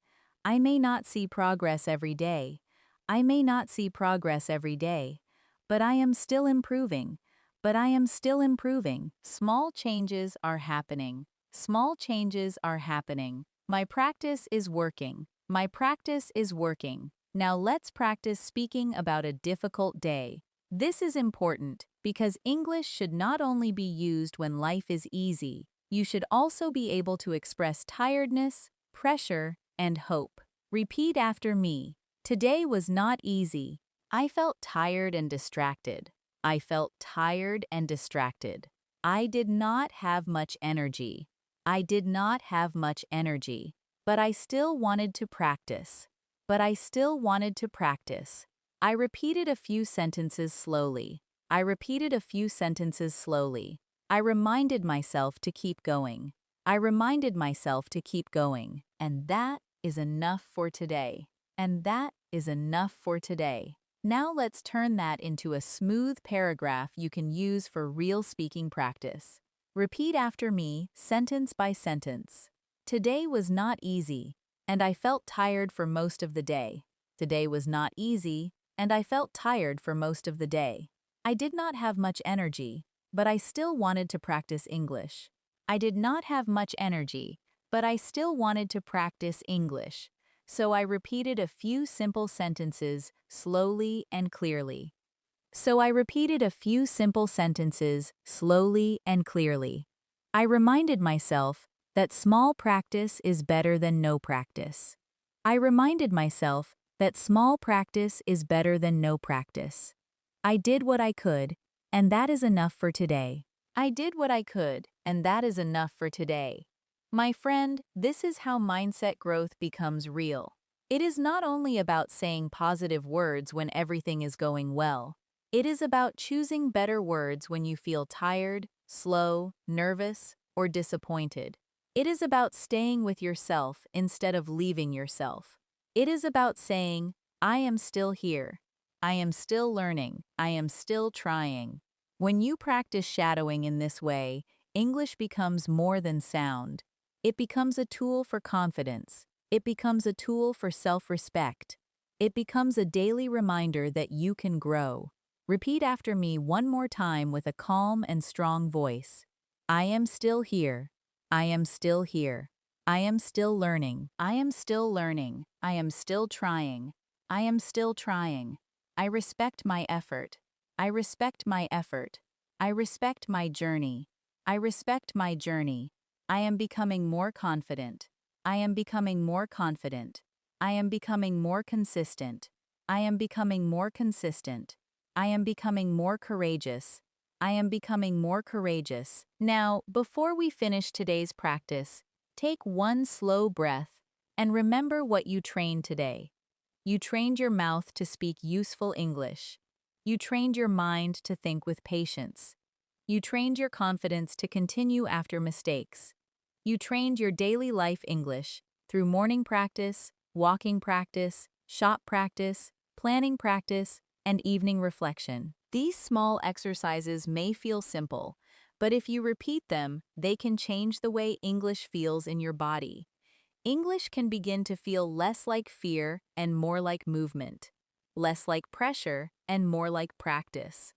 Speaker 1: I may not see progress every day. I may not see progress every day. But I am still improving. But I am still improving. Small changes are happening. Small changes are happening. My practice is working. My practice is working. Now let's practice speaking about a difficult day. This is important because English should not only be used when life is easy, you should also be able to express tiredness, pressure, and hope. Repeat after me. Today was not easy. I felt tired and distracted. I felt tired and distracted. I did not have much energy. I did not have much energy, but I still wanted to practice. But I still wanted to practice. I repeated a few sentences slowly. I repeated a few sentences slowly. I reminded myself to keep going. I reminded myself to keep going. And that is enough for today. And that is enough for today. Now let's turn that into a smooth paragraph you can use for real speaking practice. Repeat after me, sentence by sentence. Today was not easy, and I felt tired for most of the day. Today was not easy, and I felt tired for most of the day. I did not have much energy, but I still wanted to practice English. I did not have much energy, but I still wanted to practice English. So I repeated a few simple sentences slowly and clearly. So I repeated a few simple sentences slowly and clearly. I reminded myself that small practice is better than no practice. I reminded myself that small practice is better than no practice. I did what I could, and that is enough for today. I did what I could, and that is enough for today. My friend, this is how mindset growth becomes real. It is not only about saying positive words when everything is going well. It is about choosing better words when you feel tired, slow, nervous, or disappointed. It is about staying with yourself instead of leaving yourself. It is about saying, I am still here. I am still learning. I am still trying. When you practice shadowing in this way, English becomes more than sound. It becomes a tool for confidence. It becomes a tool for self-respect. It becomes a daily reminder that you can grow. Repeat after me one more time with a calm and strong voice. I am still here. I am still here. I am still learning. I am still learning. I am still trying. I am still trying. I respect my effort. I respect my effort. I respect my journey. I respect my journey. I am becoming more confident. I am becoming more confident. I am becoming more consistent. I am becoming more consistent. I am becoming more courageous. I am becoming more courageous. Now, before we finish today's practice, take one slow breath and remember what you trained today. You trained your mouth to speak useful English. You trained your mind to think with patience. You trained your confidence to continue after mistakes. You trained your daily life English through morning practice, walking practice, shop practice, planning practice, and evening reflection. These small exercises may feel simple, but if you repeat them, they can change the way English feels in your body. English can begin to feel less like fear and more like movement, less like pressure and more like practice,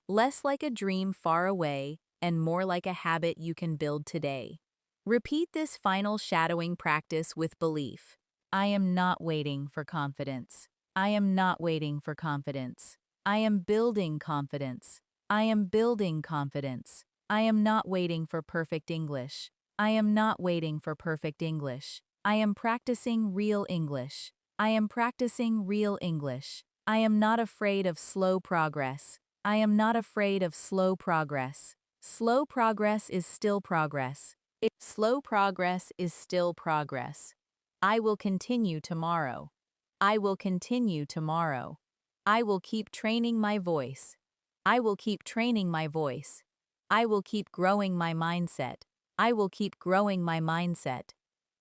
Speaker 1: less like a dream far away and more like a habit you can build today. Repeat this final shadowing practice with belief. I am not waiting for confidence. I am not waiting for confidence. I am building confidence. I am building confidence. I am not waiting for perfect English. I am not waiting for perfect English. I am practicing real English. I am practicing real English. I am not afraid of slow progress. I am not afraid of slow progress. Slow progress is still progress. Slow progress is still progress. I will continue tomorrow. I will continue tomorrow. I will keep training my voice. I will keep training my voice. I will keep growing my mindset. I will keep growing my mindset.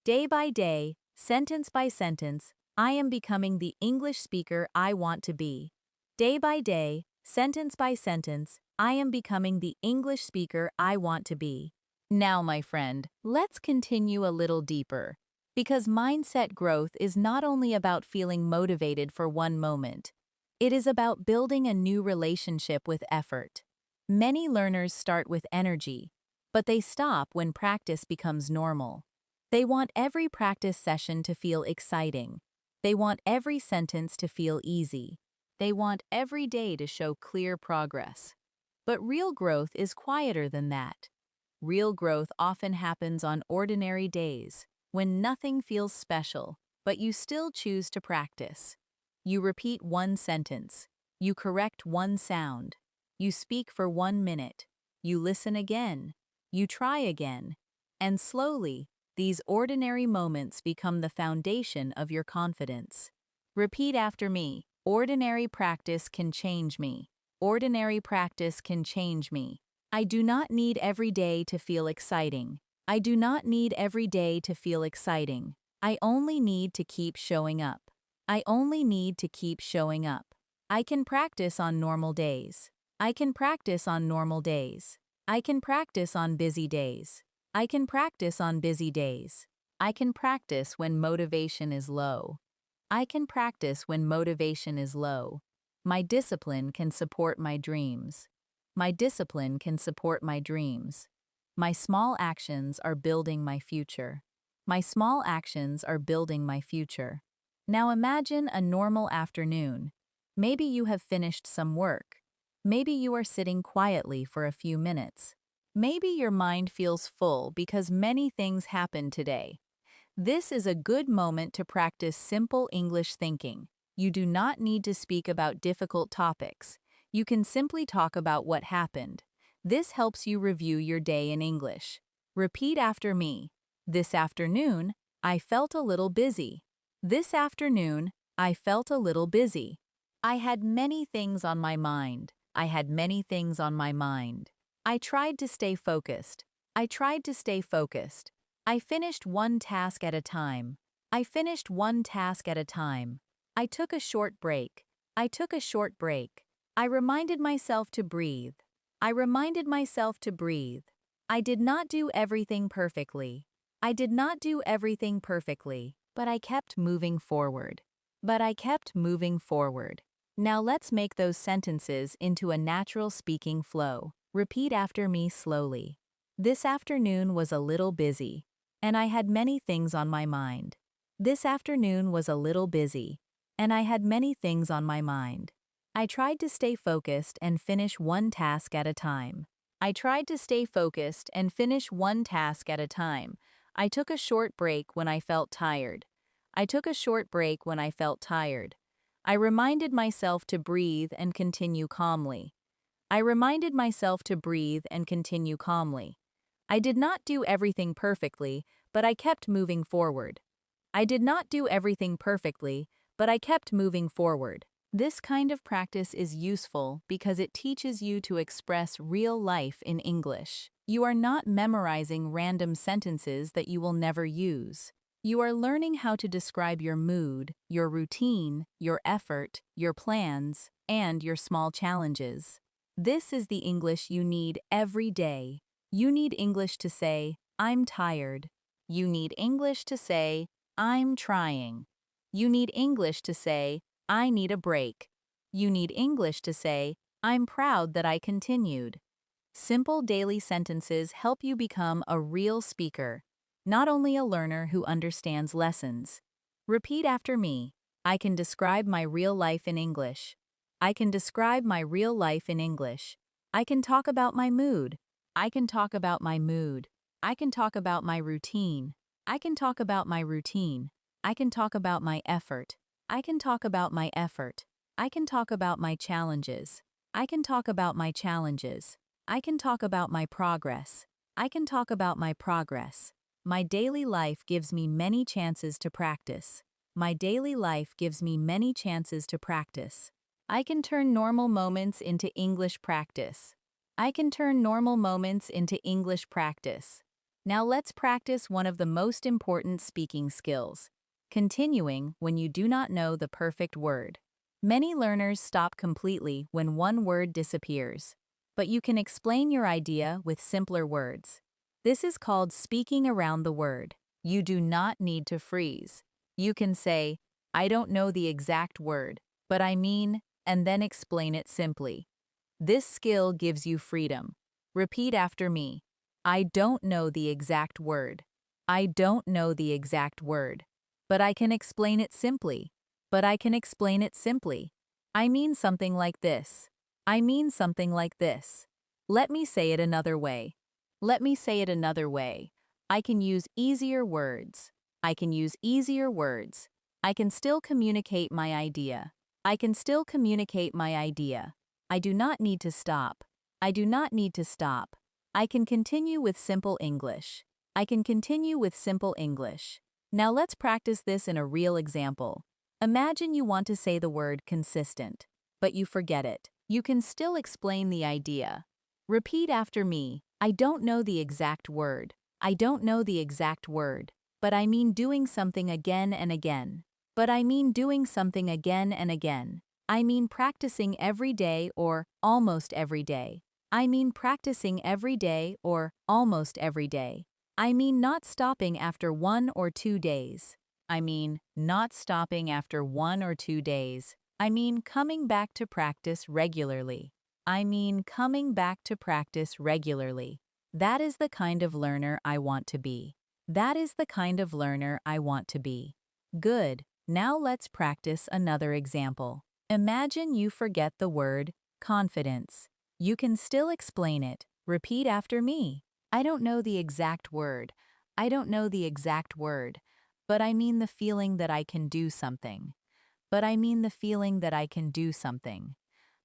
Speaker 1: Day by day, sentence by sentence, I am becoming the English speaker I want to be. Day by day, sentence by sentence, I am becoming the English speaker I want to be. Now, my friend, let's continue a little deeper. Because mindset growth is not only about feeling motivated for one moment. It is about building a new relationship with effort. Many learners start with energy, but they stop when practice becomes normal. They want every practice session to feel exciting. They want every sentence to feel easy. They want every day to show clear progress. But real growth is quieter than that. Real growth often happens on ordinary days, when nothing feels special, but you still choose to practice. You repeat one sentence. You correct one sound. You speak for 1 minute. You listen again. You try again. And slowly, these ordinary moments become the foundation of your confidence. Repeat after me. Ordinary practice can change me. Ordinary practice can change me. I do not need every day to feel exciting. I do not need every day to feel exciting. I only need to keep showing up. I only need to keep showing up. I can practice on normal days. I can practice on normal days. I can practice on busy days. I can practice on busy days. I can practice when motivation is low. I can practice when motivation is low. My discipline can support my dreams. My discipline can support my dreams. My small actions are building my future. My small actions are building my future. Now imagine a normal afternoon. Maybe you have finished some work. Maybe you are sitting quietly for a few minutes. Maybe your mind feels full because many things happened today. This is a good moment to practice simple English thinking. You do not need to speak about difficult topics. You can simply talk about what happened. This helps you review your day in English. Repeat after me. This afternoon, I felt a little busy. This afternoon, I felt a little busy. I had many things on my mind. I had many things on my mind. I tried to stay focused. I tried to stay focused. I finished one task at a time. I finished one task at a time. I took a short break. I took a short break. I reminded myself to breathe. I reminded myself to breathe. I did not do everything perfectly. I did not do everything perfectly, but I kept moving forward. But I kept moving forward. Now let's make those sentences into a natural speaking flow. Repeat after me slowly. This afternoon was a little busy, and I had many things on my mind. This afternoon was a little busy, and I had many things on my mind. I tried to stay focused and finish one task at a time. I tried to stay focused and finish one task at a time. I took a short break when I felt tired. I took a short break when I felt tired. I reminded myself to breathe and continue calmly. I reminded myself to breathe and continue calmly. I did not do everything perfectly, but I kept moving forward. I did not do everything perfectly, but I kept moving forward. This kind of practice is useful because it teaches you to express real life in English. You are not memorizing random sentences that you will never use. You are learning how to describe your mood, your routine, your effort, your plans, and your small challenges. This is the English you need every day. You need English to say, I'm tired. You need English to say, I'm trying. You need English to say, I need a break. You need English to say, I'm proud that I continued. Simple daily sentences help you become a real speaker, not only a learner who understands lessons. Repeat after me. I can describe my real life in English. I can describe my real life in English. I can talk about my mood. I can talk about my mood. I can talk about my routine. I can talk about my routine. I can talk about my effort. I can talk about my effort. I can talk about my challenges. I can talk about my challenges. I can talk about my progress. I can talk about my progress. My daily life gives me many chances to practice. My daily life gives me many chances to practice. I can turn normal moments into English practice. I can turn normal moments into English practice. Now let's practice one of the most important speaking skills, continuing when you do not know the perfect word. Many learners stop completely when one word disappears, but you can explain your idea with simpler words. This is called speaking around the word. You do not need to freeze. You can say, I don't know the exact word, but I mean, and then explain it simply. This skill gives you freedom. Repeat after me. I don't know the exact word. I don't know the exact word, but I can explain it simply. But I can explain it simply. I mean something like this. I mean something like this. Let me say it another way. Let me say it another way. I can use easier words. I can use easier words. I can still communicate my idea. I can still communicate my idea. I do not need to stop. I do not need to stop. I can continue with simple English. I can continue with simple English. Now let's practice this in a real example. Imagine you want to say the word consistent, but you forget it. You can still explain the idea. Repeat after me. I don't know the exact word. I don't know the exact word, but I mean doing something again and again. But I mean doing something again and again. I mean practicing every day or almost every day. I mean practicing every day or almost every day. I mean not stopping after 1 or 2 days. I mean not stopping after 1 or 2 days. I mean coming back to practice regularly. I mean coming back to practice regularly. That is the kind of learner I want to be. That is the kind of learner I want to be. Good. Now let's practice another example. Imagine you forget the word confidence. You can still explain it. Repeat after me. I don't know the exact word. I don't know the exact word, but I mean the feeling that I can do something. But I mean the feeling that I can do something.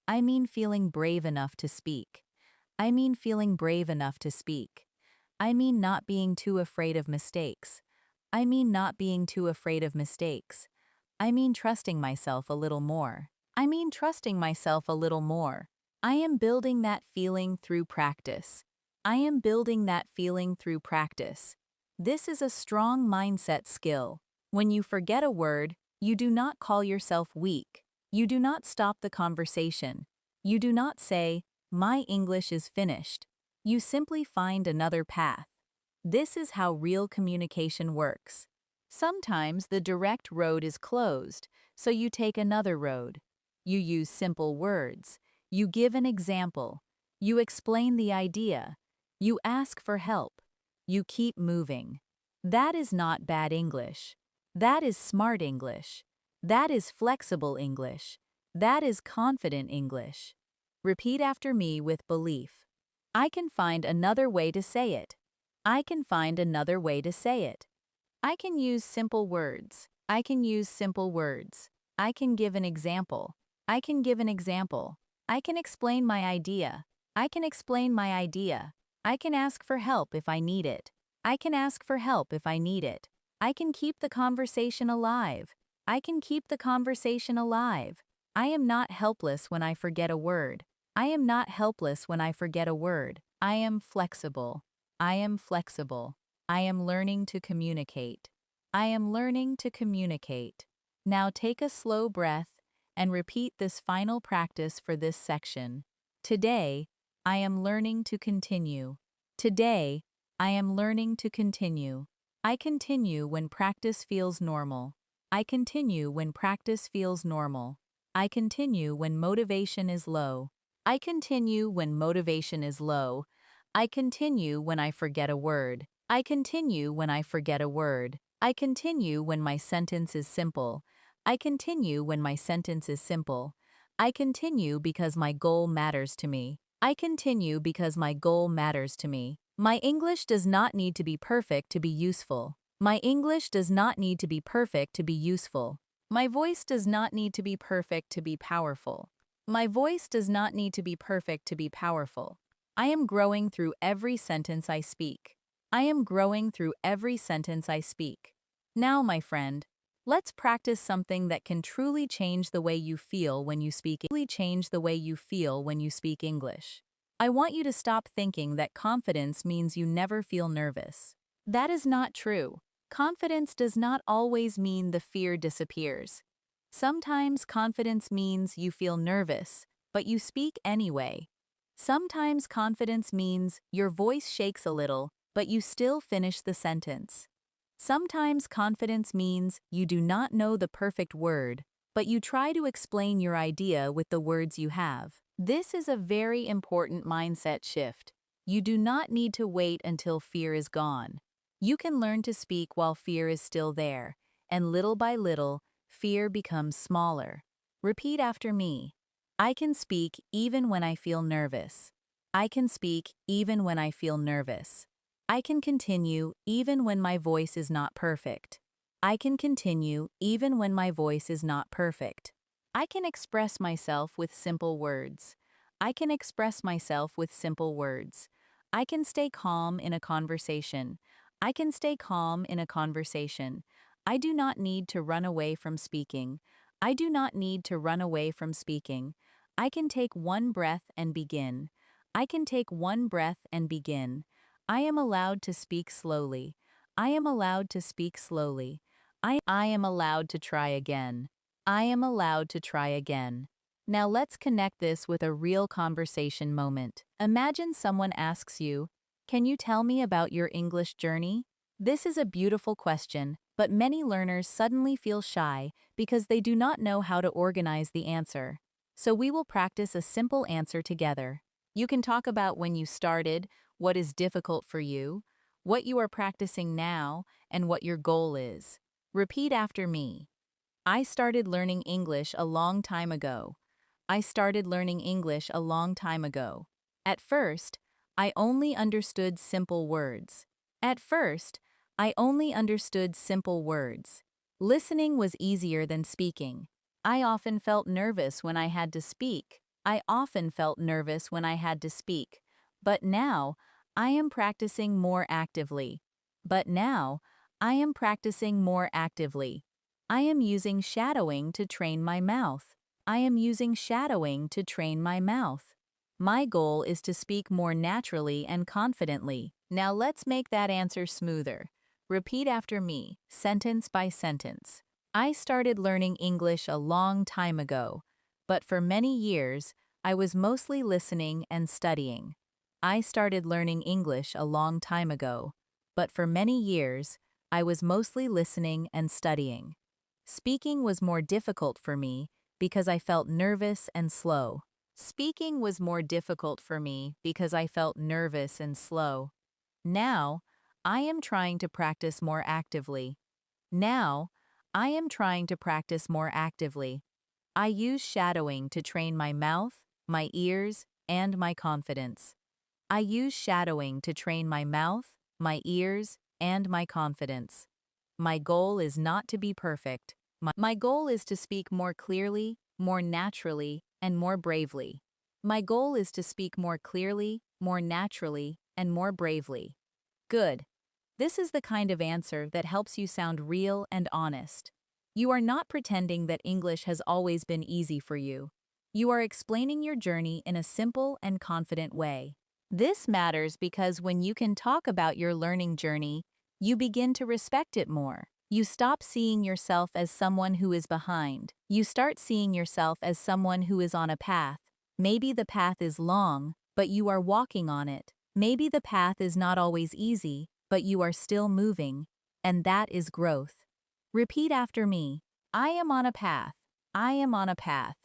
Speaker 1: I mean feeling brave enough to speak. I mean feeling brave enough to speak. I mean not being too afraid of mistakes. I mean not being too afraid of mistakes. I mean trusting myself a little more. I mean trusting myself a little more. I am building that feeling through practice. I am building that feeling through practice. This is a strong mindset skill. When you forget a word, you do not call yourself weak. You do not stop the conversation. You do not say, my English is finished. You simply find another path. This is how real communication works. Sometimes the direct road is closed, so you take another road. You use simple words. You give an example. You explain the idea. You ask for help. You keep moving. That is not bad English. That is smart English. That is flexible English. That is confident English. Repeat after me with belief. I can find another way to say it. I can find another way to say it. I can use simple words. I can use simple words. I can give an example. I can give an example. I can explain my idea. I can explain my idea. I can ask for help if I need it. I can ask for help if I need it. I can keep the conversation alive. I can keep the conversation alive. I am not helpless when I forget a word. I am not helpless when I forget a word. I am flexible. I am flexible. I am learning to communicate. I am learning to communicate. Now take a slow breath and repeat this final practice for this section. Today, I am learning to continue. Today, I am learning to continue. I continue when practice feels normal. I continue when practice feels normal. I continue when motivation is low. I continue when motivation is low. I continue when I forget a word. I continue when I forget a word. I continue when my sentence is simple. I continue when my sentence is simple. I continue because my goal matters to me. I continue because my goal matters to me. My English does not need to be perfect to be useful. My English does not need to be perfect to be useful. My voice does not need to be perfect to be powerful. My voice does not need to be perfect to be powerful. I am growing through every sentence I speak. I am growing through every sentence I speak. Now, my friend, let's practice something that can truly change the way you feel when you speak. Change the way you feel when you speak English. I want you to stop thinking that confidence means you never feel nervous. That is not true. Confidence does not always mean the fear disappears. Sometimes confidence means you feel nervous, but you speak anyway. Sometimes confidence means your voice shakes a little, but you still finish the sentence. Sometimes confidence means you do not know the perfect word, but you try to explain your idea with the words you have. This is a very important mindset shift. You do not need to wait until fear is gone. You can learn to speak while fear is still there, and little by little, fear becomes smaller. Repeat after me. I can speak even when I feel nervous. I can speak even when I feel nervous. I can continue even when my voice is not perfect. I can continue even when my voice is not perfect. I can express myself with simple words. I can express myself with simple words. I can stay calm in a conversation. I can stay calm in a conversation. I do not need to run away from speaking. I do not need to run away from speaking. I can take one breath and begin. I can take one breath and begin. I am allowed to speak slowly. I am allowed to speak slowly. I am allowed to try again. I am allowed to try again. Now let's connect this with a real conversation moment. Imagine someone asks you, "Can you tell me about your English journey?" This is a beautiful question, but many learners suddenly feel shy because they do not know how to organize the answer. So we will practice a simple answer together. You can talk about when you started, what is difficult for you, what you are practicing now, and what your goal is. Repeat after me. I started learning English a long time ago. I started learning English a long time ago. At first, I only understood simple words. At first, I only understood simple words. Listening was easier than speaking. I often felt nervous when I had to speak. I often felt nervous when I had to speak. But now, I am practicing more actively. But now, I am practicing more actively. I am using shadowing to train my mouth. I am using shadowing to train my mouth. My goal is to speak more naturally and confidently. Now let's make that answer smoother. Repeat after me, sentence by sentence. I started learning English a long time ago, but for many years, I was mostly listening and studying. I started learning English a long time ago, but for many years, I was mostly listening and studying. Speaking was more difficult for me because I felt nervous and slow. Speaking was more difficult for me because I felt nervous and slow. Now, I am trying to practice more actively. Now, I am trying to practice more actively. I use shadowing to train my mouth, my ears, and my confidence. I use shadowing to train my mouth, my ears, and my confidence. My goal is not to be perfect. My goal is to speak more clearly, more naturally, and more bravely. My goal is to speak more clearly, more naturally, and more bravely. Good. This is the kind of answer that helps you sound real and honest. You are not pretending that English has always been easy for you. You are explaining your journey in a simple and confident way. This matters because when you can talk about your learning journey, you begin to respect it more. You stop seeing yourself as someone who is behind. You start seeing yourself as someone who is on a path. Maybe the path is long, but you are walking on it. Maybe the path is not always easy, but you are still moving, and that is growth. Repeat after me. I am on a path. I am on a path.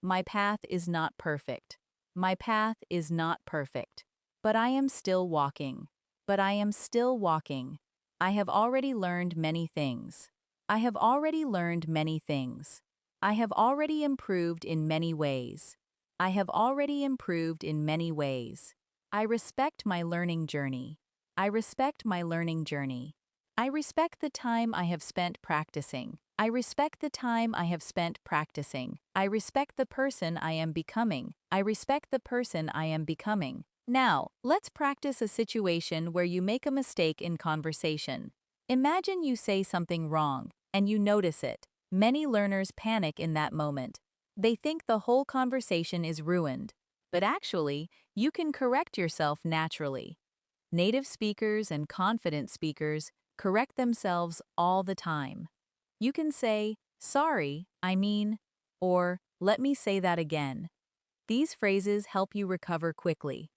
Speaker 1: My path is not perfect. My path is not perfect. But I am still walking. But I am still walking. I have already learned many things. I have already learned many things. I have already improved in many ways. I have already improved in many ways. I respect my learning journey. I respect my learning journey. I respect the time I have spent practicing. I respect the time I have spent practicing. I respect the person I am becoming. I respect the person I am becoming. Now, let's practice a situation where you make a mistake in conversation. Imagine you say something wrong, and you notice it. Many learners panic in that moment. They think the whole conversation is ruined. But actually, you can correct yourself naturally. Native speakers and confident speakers correct themselves all the time. You can say, sorry, I mean, or let me say that again. These phrases help you recover quickly.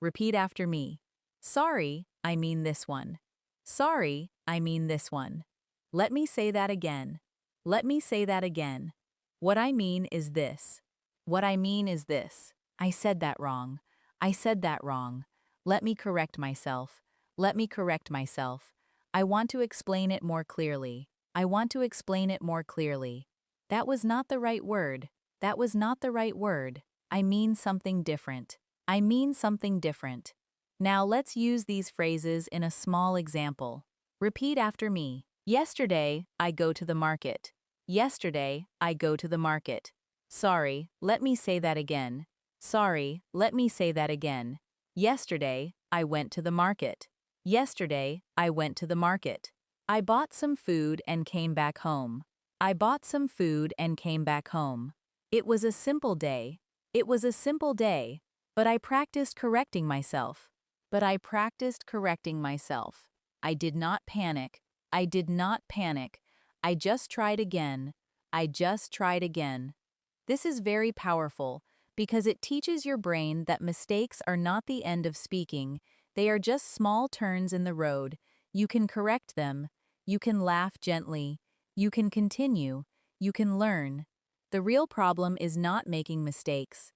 Speaker 1: Repeat after me. Sorry, I mean this one. Sorry, I mean this one. Let me say that again. Let me say that again. What I mean is this. What I mean is this. I said that wrong. I said that wrong. Let me correct myself. Let me correct myself. I want to explain it more clearly. I want to explain it more clearly. That was not the right word. That was not the right word. I mean something different. I mean something different. Now let's use these phrases in a small example. Repeat after me. Yesterday, I go to the market. Yesterday, I go to the market. Sorry, let me say that again. Sorry, let me say that again. Yesterday, I went to the market. Yesterday, I went to the market. I bought some food and came back home. I bought some food and came back home. It was a simple day. It was a simple day, but I practiced correcting myself. But I practiced correcting myself. I did not panic. I did not panic. I just tried again. I just tried again. This is very powerful because it teaches your brain that mistakes are not the end of speaking. They are just small turns in the road. You can correct them. You can laugh gently. You can continue. You can learn. The real problem is not making mistakes.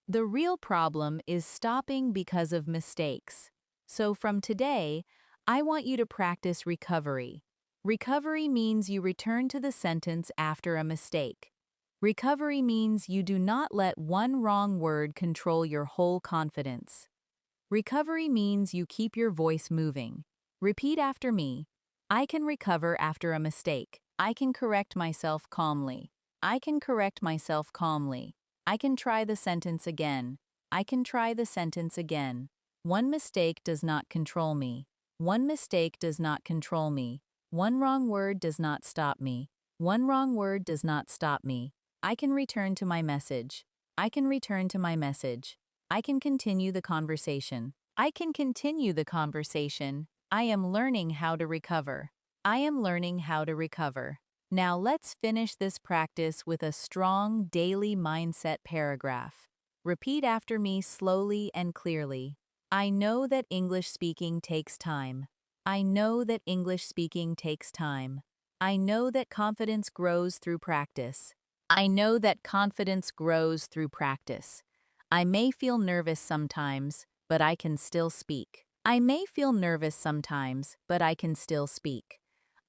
Speaker 1: The real problem is stopping because of mistakes. So from today, I want you to practice recovery. Recovery means you return to the sentence after a mistake. Recovery means you do not let one wrong word control your whole confidence. Recovery means you keep your voice moving. Repeat after me. I can recover after a mistake. I can correct myself calmly. I can correct myself calmly. I can try the sentence again. I can try the sentence again. One mistake does not control me. One mistake does not control me. One wrong word does not stop me. One wrong word does not stop me. I can return to my message. I can return to my message. I can continue the conversation. I can continue the conversation. I am learning how to recover. I am learning how to recover. Now let's finish this practice with a strong daily mindset paragraph. Repeat after me slowly and clearly. I know that English speaking takes time. I know that English speaking takes time. I know that confidence grows through practice. I know that confidence grows through practice. I may feel nervous sometimes, but I can still speak. I may feel nervous sometimes, but I can still speak.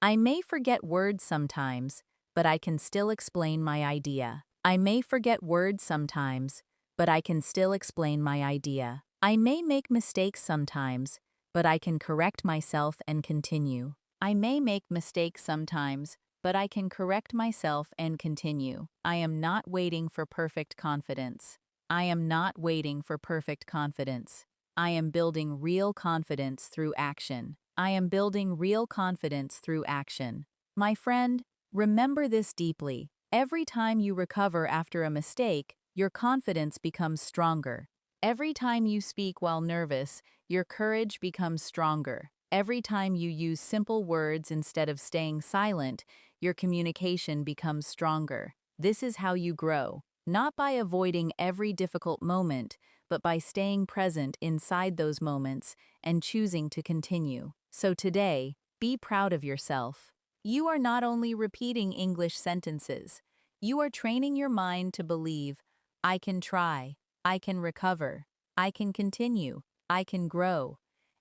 Speaker 1: I may forget words sometimes, but I can still explain my idea. I may forget words sometimes, but I can still explain my idea. I may make mistakes sometimes, but I can correct myself and continue. I may make mistakes sometimes, but I can correct myself and continue. I am not waiting for perfect confidence. I am not waiting for perfect confidence. I am building real confidence through action. I am building real confidence through action. My friend, remember this deeply. Every time you recover after a mistake, your confidence becomes stronger. Every time you speak while nervous, your courage becomes stronger. Every time you use simple words instead of staying silent, your communication becomes stronger. This is how you grow, not by avoiding every difficult moment, but by staying present inside those moments and choosing to continue. So today, be proud of yourself. You are not only repeating English sentences, you are training your mind to believe, I can try, I can recover, I can continue, I can grow.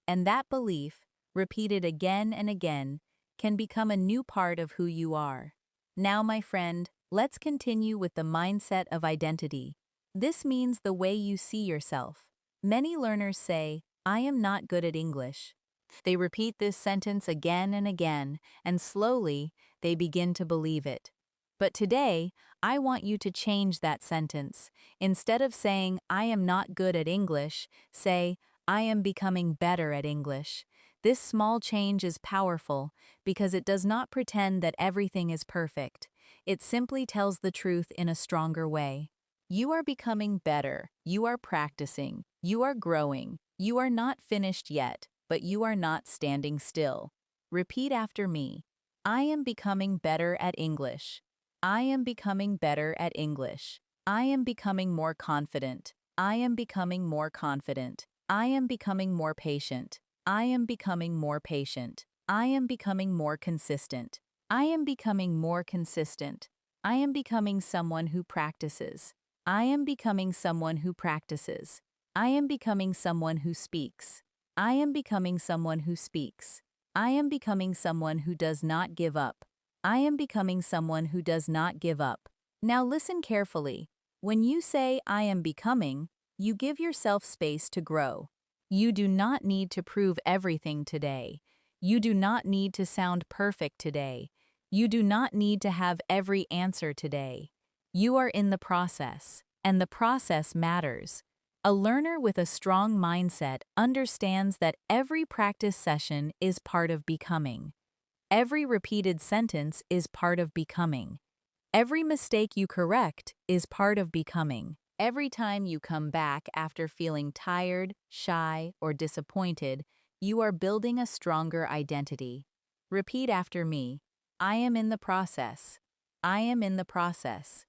Speaker 1: And that belief, repeated again and again, can become a new part of who you are. Now, my friend, let's continue with the mindset of identity. This means the way you see yourself. Many learners say, I am not good at English. They repeat this sentence again and again, and slowly, they begin to believe it. But today, I want you to change that sentence. Instead of saying, I am not good at English, say, I am becoming better at English. This small change is powerful because it does not pretend that everything is perfect. It simply tells the truth in a stronger way. You are becoming better. You are practicing. You are growing. You are not finished yet, but you are not standing still. Repeat after me. I am becoming better at English. I am becoming better at English. I am becoming more confident. I am becoming more confident. I am becoming more patient. I am becoming more patient. I am becoming more consistent. I am becoming more consistent. I am becoming someone who practices. I am becoming someone who practices. I am becoming someone who speaks. I am becoming someone who speaks. I am becoming someone who does not give up. I am becoming someone who does not give up. Now listen carefully. When you say I am becoming, you give yourself space to grow. You do not need to prove everything today. You do not need to sound perfect today. You do not need to have every answer today. You are in the process, and the process matters. A learner with a strong mindset understands that every practice session is part of becoming. Every repeated sentence is part of becoming. Every mistake you correct is part of becoming. Every time you come back after feeling tired, shy, or disappointed, you are building a stronger identity. Repeat after me. I am in the process. I am in the process.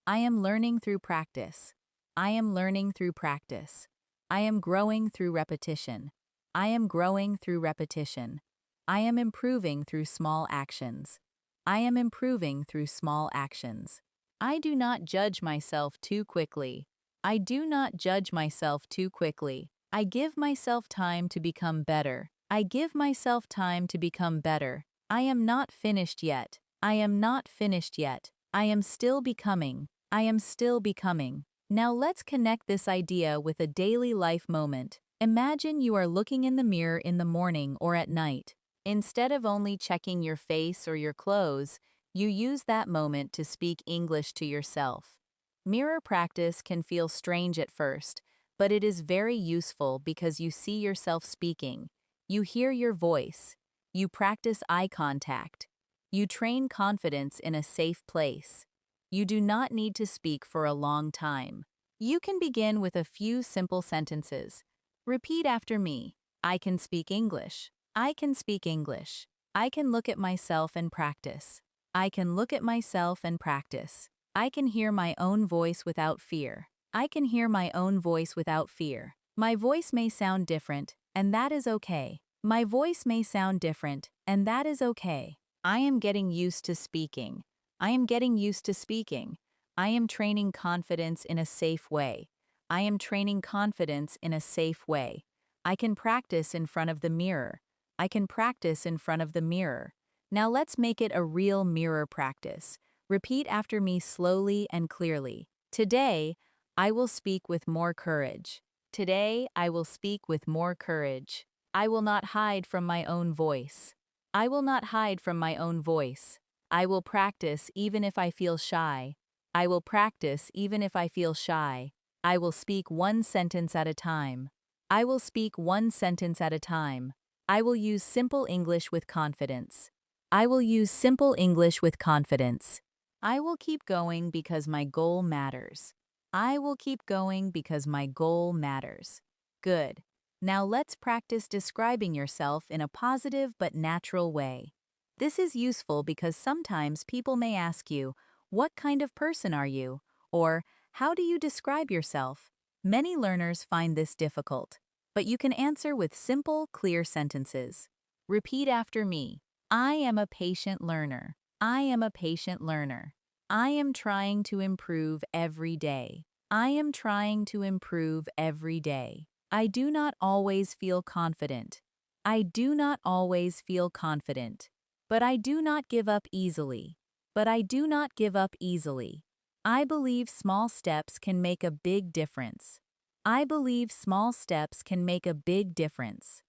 Speaker 1: I am learning through practice. I am learning through practice. I am growing through repetition. I am growing through repetition. I am improving through small actions. I am improving through small actions. I do not judge myself too quickly. I do not judge myself too quickly. I give myself time to become better. I give myself time to become better. I am not finished yet. I am not finished yet. I am still becoming. I am still becoming. Now let's connect this idea with a daily life moment. Imagine you are looking in the mirror in the morning or at night. Instead of only checking your face or your clothes, you use that moment to speak English to yourself. Mirror practice can feel strange at first, but it is very useful because you see yourself speaking. You hear your voice. You practice eye contact. You train confidence in a safe place. You do not need to speak for a long time. You can begin with a few simple sentences. Repeat after me. I can speak English. I can speak English. I can look at myself and practice. I can look at myself and practice. I can hear my own voice without fear. I can hear my own voice without fear. My voice may sound different, and that is okay. My voice may sound different, and that is okay. I am getting used to speaking. I am getting used to speaking. I am training confidence in a safe way. I am training confidence in a safe way. I can practice in front of the mirror. I can practice in front of the mirror. Now let's make it a real mirror practice. Repeat after me slowly and clearly. Today, I will speak with more courage. Today, I will speak with more courage. I will not hide from my own voice. I will not hide from my own voice. I will practice even if I feel shy. I will practice even if I feel shy. I will speak one sentence at a time. I will speak one sentence at a time. I will use simple English with confidence. I will use simple English with confidence. I will keep going because my goal matters. I will keep going because my goal matters. Good. Now let's practice describing yourself in a positive but natural way. This is useful because sometimes people may ask you, what kind of person are you? Or, how do you describe yourself? Many learners find this difficult, but you can answer with simple, clear sentences. Repeat after me. I am a patient learner. I am a patient learner. I am trying to improve every day. I am trying to improve every day. I do not always feel confident. I do not always feel confident. But I do not give up easily. But I do not give up easily. I believe small steps can make a big difference. I believe small steps can make a big difference.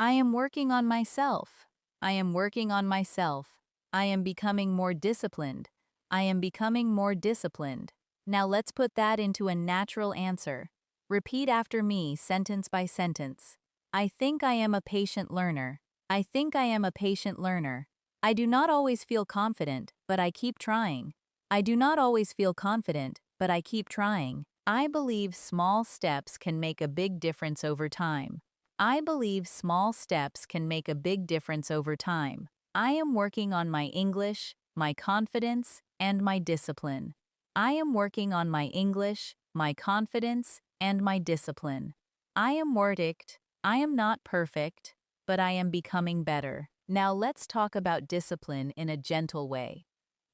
Speaker 1: I am working on myself. I am working on myself. I am becoming more disciplined. I am becoming more disciplined. Now let's put that into a natural answer. Repeat after me, sentence by sentence. I think I am a patient learner. I think I am a patient learner. I do not always feel confident, but I keep trying. I do not always feel confident, but I keep trying. I believe small steps can make a big difference over time. I believe small steps can make a big difference over time. I am working on my English, my confidence, and my discipline. I am working on my English, my confidence, and my discipline. I am verdict. I am not perfect, but I am becoming better. Now let's talk about discipline in a gentle way.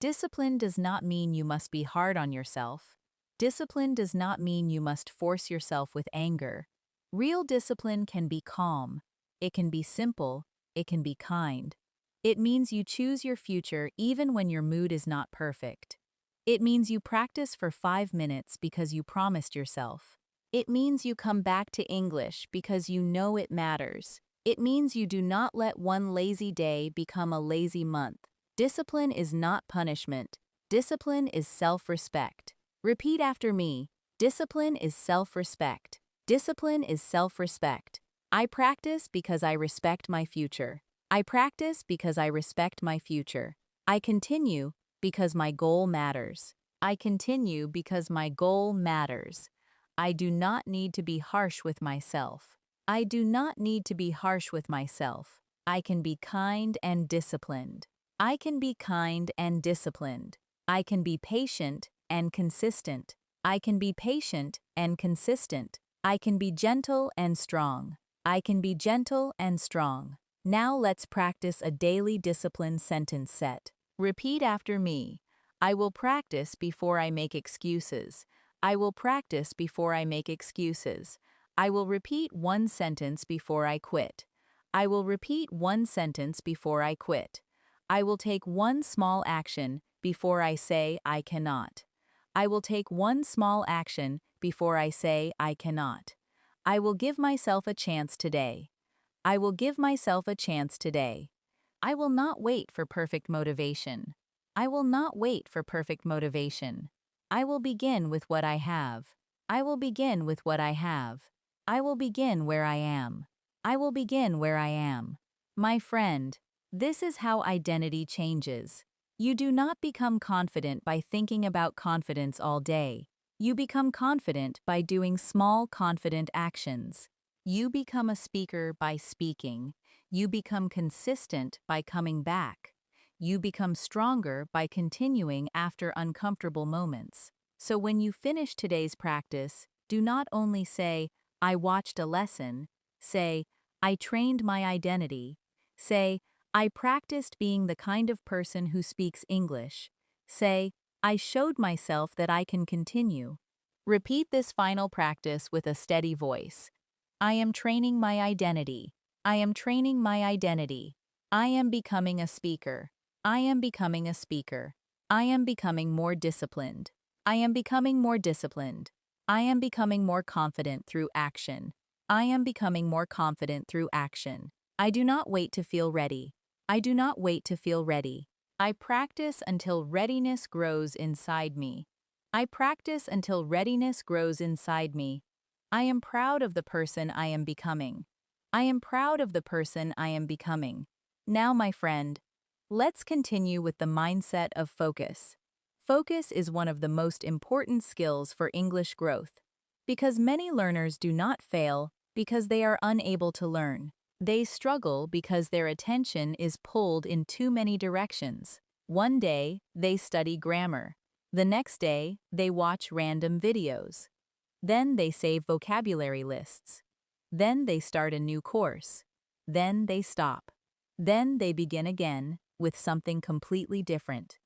Speaker 1: Discipline does not mean you must be hard on yourself. Discipline does not mean you must force yourself with anger. Real discipline can be calm. It can be simple. It can be kind. It means you choose your future even when your mood is not perfect. It means you practice for 5 minutes because you promised yourself. It means you come back to English because you know it matters. It means you do not let one lazy day become a lazy month. Discipline is not punishment. Discipline is self-respect. Repeat after me. Discipline is self-respect. Discipline is self-respect. I practice because I respect my future. I practice because I respect my future. I continue because my goal matters. I continue because my goal matters. I do not need to be harsh with myself. I do not need to be harsh with myself. I can be kind and disciplined. I can be kind and disciplined. I can be patient and consistent. I can be patient and consistent. I can be gentle and strong. I can be gentle and strong. Now let's practice a daily discipline sentence set. Repeat after me. I will practice before I make excuses. I will practice before I make excuses. I will repeat one sentence before I quit. I will repeat one sentence before I quit. I will take one small action before I say I cannot. I will take one small action before I say I cannot. I will give myself a chance today. I will give myself a chance today. I will not wait for perfect motivation. I will not wait for perfect motivation. I will begin with what I have. I will begin with what I have. I will begin where I am. I will begin where I am. My friend, this is how identity changes. You do not become confident by thinking about confidence all day. You become confident by doing small confident actions. You become a speaker by speaking. You become consistent by coming back. You become stronger by continuing after uncomfortable moments. So when you finish today's practice, do not only say, I watched a lesson. Say, I trained my identity. Say, I practiced being the kind of person who speaks English. Say, I showed myself that I can continue. Repeat this final practice with a steady voice. I am training my identity. I am training my identity. I am becoming a speaker. I am becoming a speaker. I am becoming more disciplined. I am becoming more disciplined. I am becoming more confident through action. I am becoming more confident through action. I do not wait to feel ready. I do not wait to feel ready. I practice until readiness grows inside me. I practice until readiness grows inside me. I am proud of the person I am becoming. I am proud of the person I am becoming. Now, my friend, let's continue with the mindset of focus. Focus is one of the most important skills for English growth, because many learners do not fail because they are unable to learn. They struggle because their attention is pulled in too many directions. One day, they study grammar. The next day, they watch random videos. Then they save vocabulary lists. Then they start a new course. Then they stop. Then they begin again with something completely different.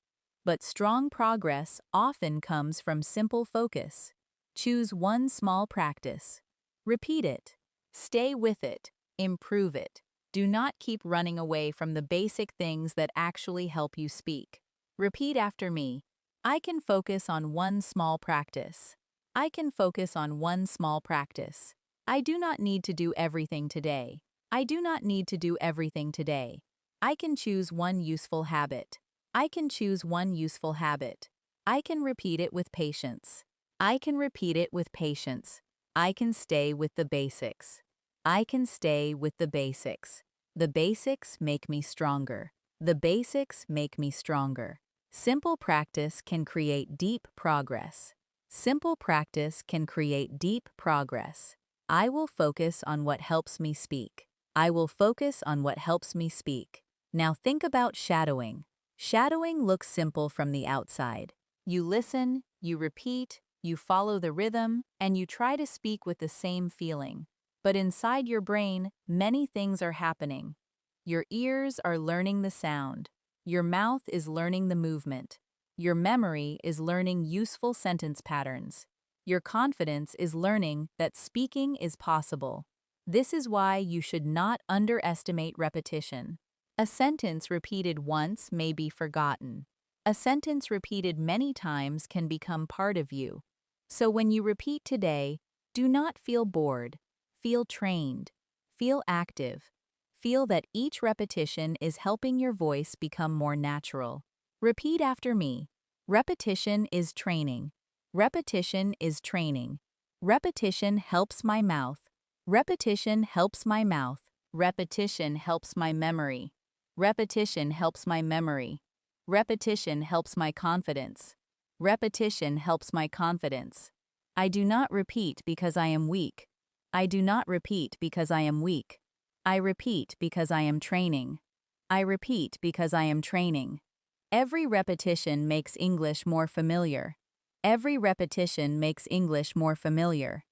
Speaker 1: But strong progress often comes from simple focus. Choose one small practice. Repeat it. Stay with it. Improve it. Do not keep running away from the basic things that actually help you speak. Repeat after me. I can focus on one small practice. I can focus on one small practice. I do not need to do everything today. I do not need to do everything today. I can choose one useful habit. I can choose one useful habit. I can repeat it with patience. I can repeat it with patience. I can stay with the basics. I can stay with the basics. The basics make me stronger. The basics make me stronger. Simple practice can create deep progress. Simple practice can create deep progress. I will focus on what helps me speak. I will focus on what helps me speak. Now think about shadowing. Shadowing looks simple from the outside. You listen, you repeat, you follow the rhythm, and you try to speak with the same feeling. But inside your brain, many things are happening. Your ears are learning the sound. Your mouth is learning the movement. Your memory is learning useful sentence patterns. Your confidence is learning that speaking is possible. This is why you should not underestimate repetition. A sentence repeated once may be forgotten. A sentence repeated many times can become part of you. So when you repeat today, do not feel bored. Feel trained. Feel active. Feel that each repetition is helping your voice become more natural. Repeat after me. Repetition is training. Repetition is training. Repetition helps my mouth. Repetition helps my mouth. Repetition helps my memory. Repetition helps my memory. Repetition helps my confidence. Repetition helps my confidence. I do not repeat because I am weak. I do not repeat because I am weak. I repeat because I am training. I repeat because I am training. Every repetition makes English more familiar. Every repetition makes English more familiar.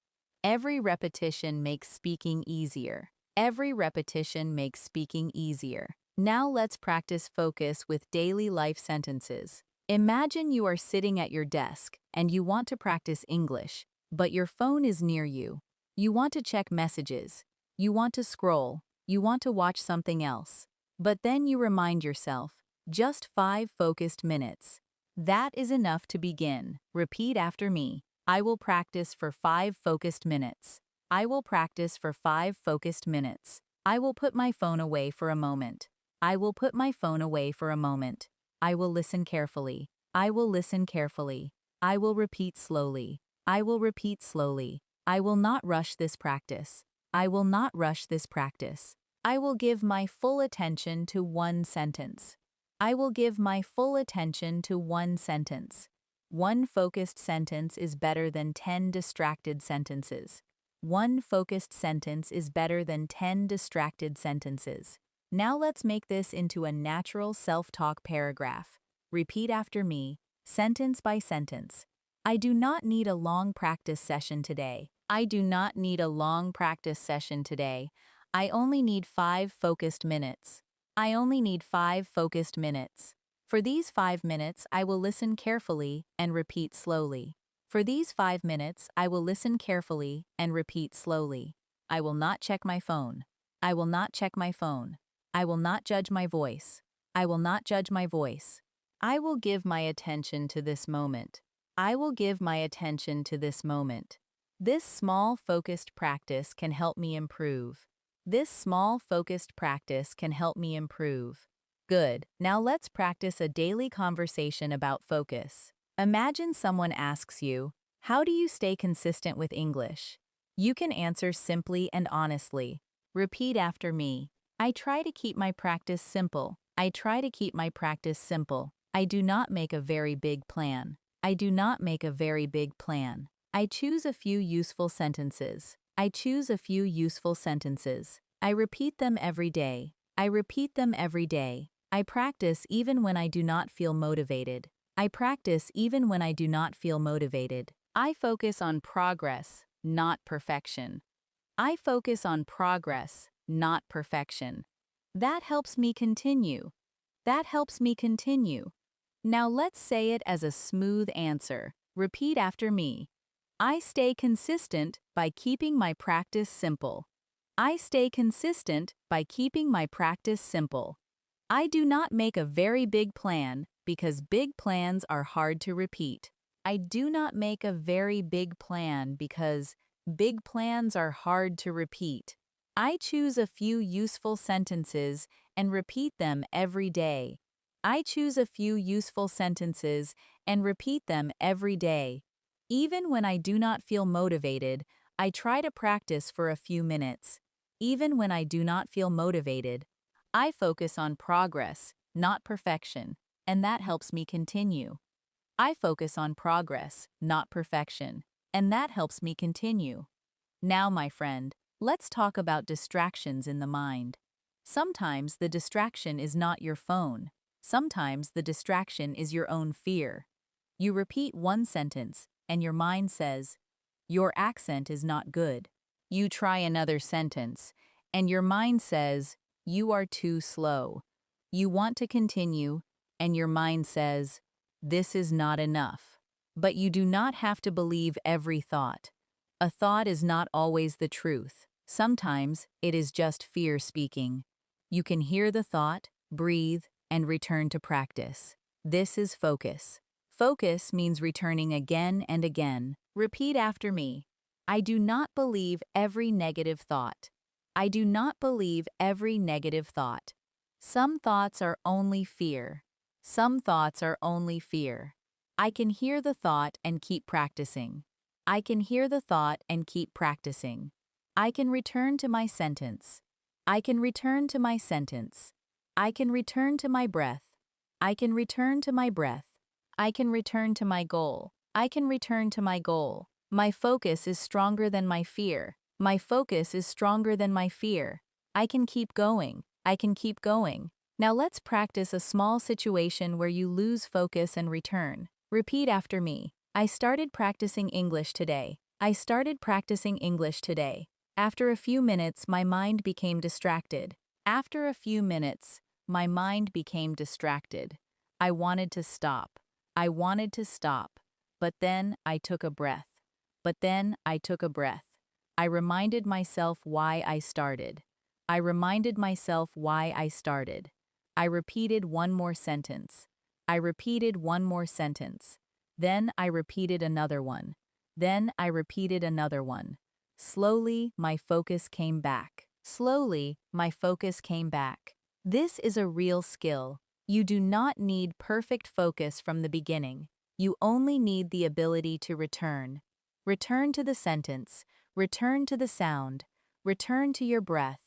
Speaker 1: Every repetition makes speaking easier. Every repetition makes speaking easier. Now let's practice focus with daily life sentences. Imagine you are sitting at your desk and you want to practice English, but your phone is near you. You want to check messages. You want to scroll. You want to watch something else. But then you remind yourself, just 5 focused minutes. That is enough to begin. Repeat after me. I will practice for 5 focused minutes. I will practice for 5 focused minutes. I will put my phone away for a moment. I will put my phone away for a moment. I will listen carefully. I will listen carefully. I will repeat slowly. I will repeat slowly. I will not rush this practice. I will not rush this practice. I will give my full attention to one sentence. I will give my full attention to one sentence. One focused sentence is better than 10 distracted sentences. One focused sentence is better than 10 distracted sentences. Now let's make this into a natural self-talk paragraph. Repeat after me, sentence by sentence. I do not need a long practice session today. I do not need a long practice session today. I only need 5 focused minutes. I only need 5 focused minutes. For these 5 minutes, I will listen carefully and repeat slowly. For these 5 minutes, I will listen carefully and repeat slowly. I will not check my phone. I will not check my phone. I will not judge my voice. I will not judge my voice. I will give my attention to this moment. I will give my attention to this moment. This small focused practice can help me improve. This small focused practice can help me improve. Good. Now let's practice a daily conversation about focus. Imagine someone asks you, how do you stay consistent with English? You can answer simply and honestly. Repeat after me. I try to keep my practice simple. I try to keep my practice simple. I do not make a very big plan. I do not make a very big plan. I choose a few useful sentences. I choose a few useful sentences. I repeat them every day. I repeat them every day. I practice even when I do not feel motivated. I practice even when I do not feel motivated. I focus on progress, not perfection. I focus on progress, not perfection. That helps me continue. That helps me continue. Now let's say it as a smooth answer. Repeat after me. I stay consistent by keeping my practice simple. I stay consistent by keeping my practice simple. I do not make a very big plan because big plans are hard to repeat. I do not make a very big plan because big plans are hard to repeat. I choose a few useful sentences and repeat them every day. I choose a few useful sentences and repeat them every day. Even when I do not feel motivated, I try to practice for a few minutes. Even when I do not feel motivated, I focus on progress, not perfection, and that helps me continue. I focus on progress, not perfection, and that helps me continue. Now, my friend, let's talk about distractions in the mind. Sometimes the distraction is not your phone. Sometimes the distraction is your own fear. You repeat one sentence, and your mind says, "Your accent is not good." You try another sentence, and your mind says, "You are too slow." You want to continue, and your mind says, "This is not enough." But you do not have to believe every thought. A thought is not always the truth. Sometimes it is just fear speaking. You can hear the thought, breathe, and return to practice. This is focus. Focus means returning again and again. Repeat after me. I do not believe every negative thought. I do not believe every negative thought. Some thoughts are only fear. Some thoughts are only fear. I can hear the thought and keep practicing. I can hear the thought and keep practicing. I can return to my sentence. I can return to my sentence. I can return to my breath. I can return to my breath. I can return to my goal. I can return to my goal. My focus is stronger than my fear. My focus is stronger than my fear. I can keep going. I can keep going. Now let's practice a small situation where you lose focus and return. Repeat after me. I started practicing English today. I started practicing English today. After a few minutes, my mind became distracted. After a few minutes, my mind became distracted. I wanted to stop. I wanted to stop. But then I took a breath. But then I took a breath. I reminded myself why I started. I reminded myself why I started. I repeated one more sentence. I repeated one more sentence. Then I repeated another one. Then I repeated another one. Slowly, my focus came back. Slowly, my focus came back. This is a real skill. You do not need perfect focus from the beginning. You only need the ability to return. Return to the sentence. Return to the sound. Return to your breath.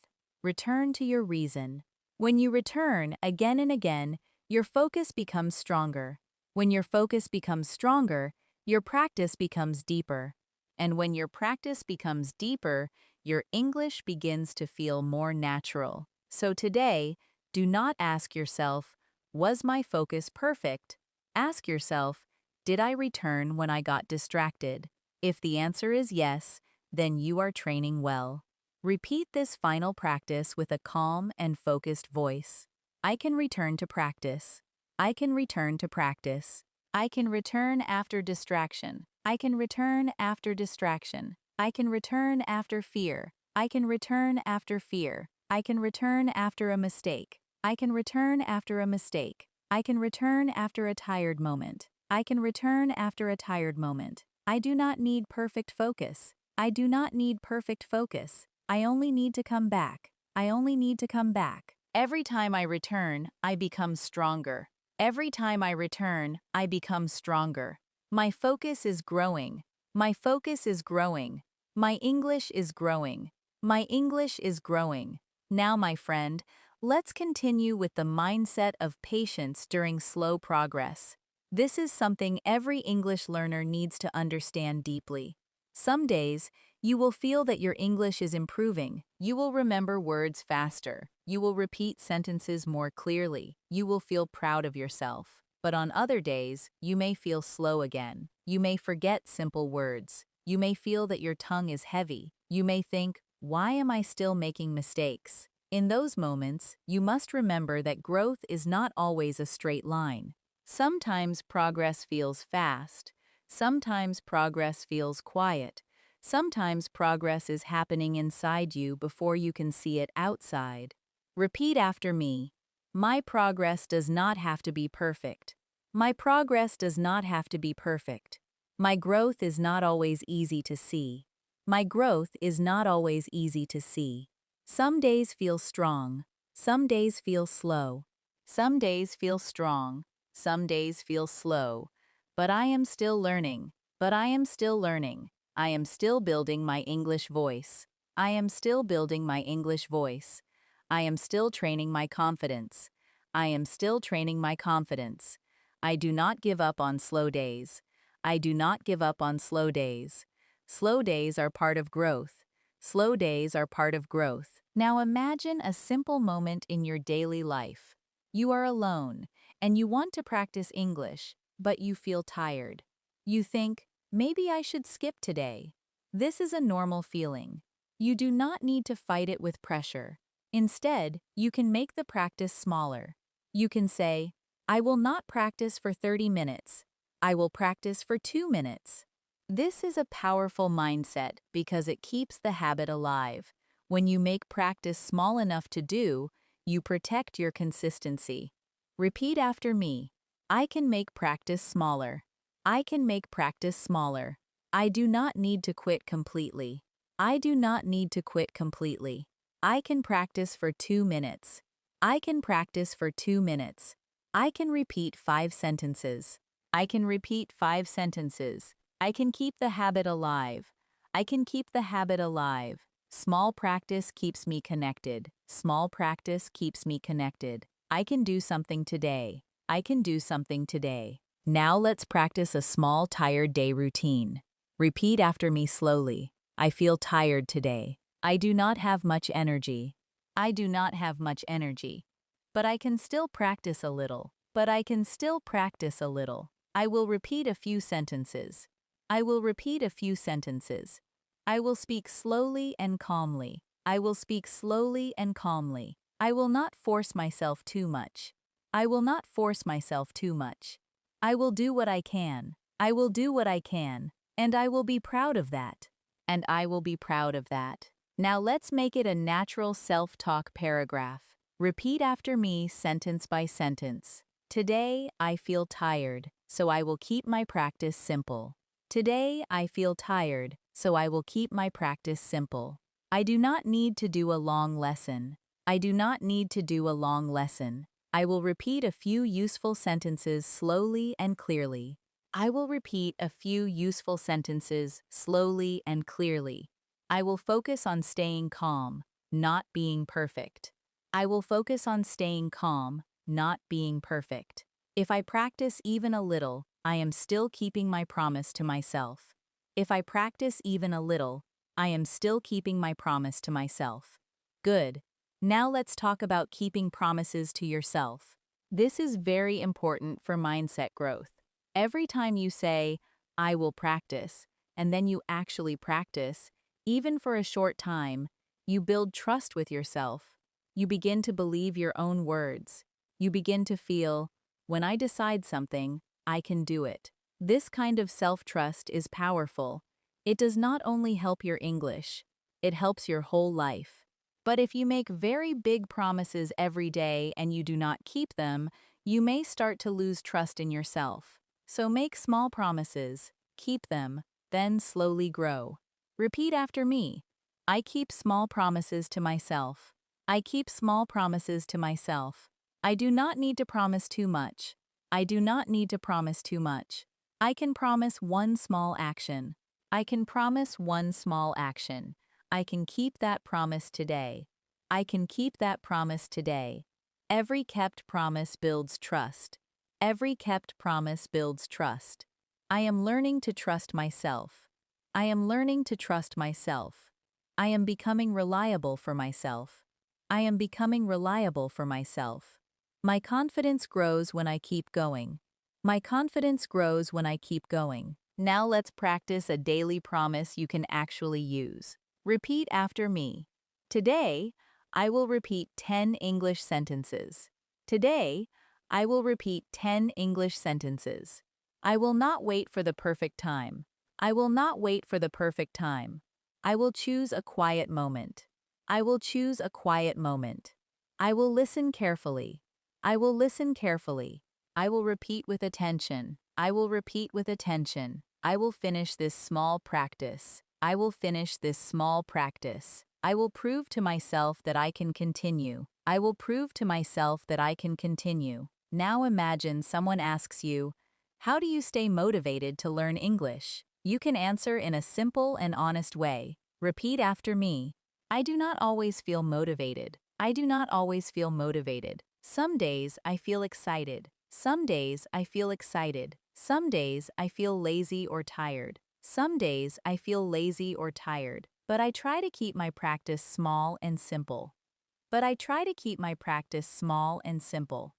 Speaker 1: Return to your reason. When you return again and again, your focus becomes stronger. When your focus becomes stronger, your practice becomes deeper. And when your practice becomes deeper, your English begins to feel more natural. So today, do not ask yourself, was my focus perfect? Ask yourself, did I return when I got distracted? If the answer is yes, then you are training well. Repeat this final practice with a calm and focused voice. I can return to practice. I can return to practice. I can return after distraction. I can return after distraction. I can return after fear. I can return after fear. I can return after a mistake. I can return after a mistake. I can return after a tired moment. I can return after a tired moment. I do not need perfect focus. I do not need perfect focus. I only need to come back. I only need to come back. Every time I return, I become stronger. Every time I return, I become stronger. My focus is growing. My focus is growing. My English is growing. My English is growing. Now, my friend, let's continue with the mindset of patience during slow progress. This is something every English learner needs to understand deeply. Some days, you will feel that your English is improving. You will remember words faster. You will repeat sentences more clearly. You will feel proud of yourself. But on other days, you may feel slow again. You may forget simple words. You may feel that your tongue is heavy. You may think, why am I still making mistakes? In those moments, you must remember that growth is not always a straight line. Sometimes progress feels fast. Sometimes progress feels quiet. Sometimes progress is happening inside you before you can see it outside. Repeat after me. My progress does not have to be perfect. My progress does not have to be perfect. My growth is not always easy to see. My growth is not always easy to see. Some days feel strong. Some days feel slow. Some days feel strong. Some days feel slow. But I am still learning. But I am still learning. I am still building my English voice. I am still building my English voice. I am still training my confidence. I am still training my confidence. I do not give up on slow days. I do not give up on slow days. Slow days are part of growth. Slow days are part of growth. Now imagine a simple moment in your daily life. You are alone, and you want to practice English, but you feel tired. You think, maybe I should skip today. This is a normal feeling. You do not need to fight it with pressure. Instead, you can make the practice smaller. You can say, I will not practice for 30 minutes. I will practice for 2 minutes. This is a powerful mindset because it keeps the habit alive. When you make practice small enough to do, you protect your consistency. Repeat after me. I can make practice smaller. I can make practice smaller. I do not need to quit completely. I do not need to quit completely. I can practice for 2 minutes. I can practice for 2 minutes. I can repeat 5 sentences. I can repeat 5 sentences. I can keep the habit alive. I can keep the habit alive. Small practice keeps me connected. Small practice keeps me connected. I can do something today. I can do something today. Now let's practice a small tired day routine. Repeat after me slowly. I feel tired today. I do not have much energy. I do not have much energy. But I can still practice a little. But I can still practice a little. I will repeat a few sentences. I will repeat a few sentences. I will speak slowly and calmly. I will speak slowly and calmly. I will not force myself too much. I will not force myself too much. I will do what I can. I will do what I can. And I will be proud of that. And I will be proud of that. Now let's make it a natural self-talk paragraph. Repeat after me sentence by sentence. Today, I feel tired, so I will keep my practice simple. Today, I feel tired, so I will keep my practice simple. I do not need to do a long lesson. I do not need to do a long lesson. I will repeat a few useful sentences slowly and clearly. I will repeat a few useful sentences slowly and clearly. I will focus on staying calm, not being perfect. I will focus on staying calm, not being perfect. If I practice even a little, I am still keeping my promise to myself. If I practice even a little, I am still keeping my promise to myself. Good. Now let's talk about keeping promises to yourself. This is very important for mindset growth. Every time you say, I will practice, and then you actually practice, even for a short time, you build trust with yourself. You begin to believe your own words. You begin to feel, when I decide something, I can do it. This kind of self-trust is powerful. It does not only help your English, it helps your whole life. But if you make very big promises every day and you do not keep them, you may start to lose trust in yourself. So make small promises, keep them, then slowly grow. Repeat after me. I keep small promises to myself. I keep small promises to myself. I do not need to promise too much. I do not need to promise too much. I can promise one small action. I can promise one small action. I can keep that promise today. I can keep that promise today. Every kept promise builds trust. Every kept promise builds trust. I am learning to trust myself. I am learning to trust myself. I am becoming reliable for myself. I am becoming reliable for myself. My confidence grows when I keep going. My confidence grows when I keep going. Now let's practice a daily promise you can actually use. Repeat after me. Today, I will repeat 10 English sentences. Today, I will repeat 10 English sentences. I will not wait for the perfect time. I will not wait for the perfect time. I will choose a quiet moment. I will choose a quiet moment. I will listen carefully. I will listen carefully. I will repeat with attention. I will repeat with attention. I will finish this small practice. I will finish this small practice. I will prove to myself that I can continue. I will prove to myself that I can continue. Now imagine someone asks you, how do you stay motivated to learn English? You can answer in a simple and honest way. Repeat after me. I do not always feel motivated. I do not always feel motivated. Some days I feel excited. Some days I feel excited. Some days I feel lazy or tired. Some days I feel lazy or tired, but I try to keep my practice small and simple. But I try to keep my practice small and simple.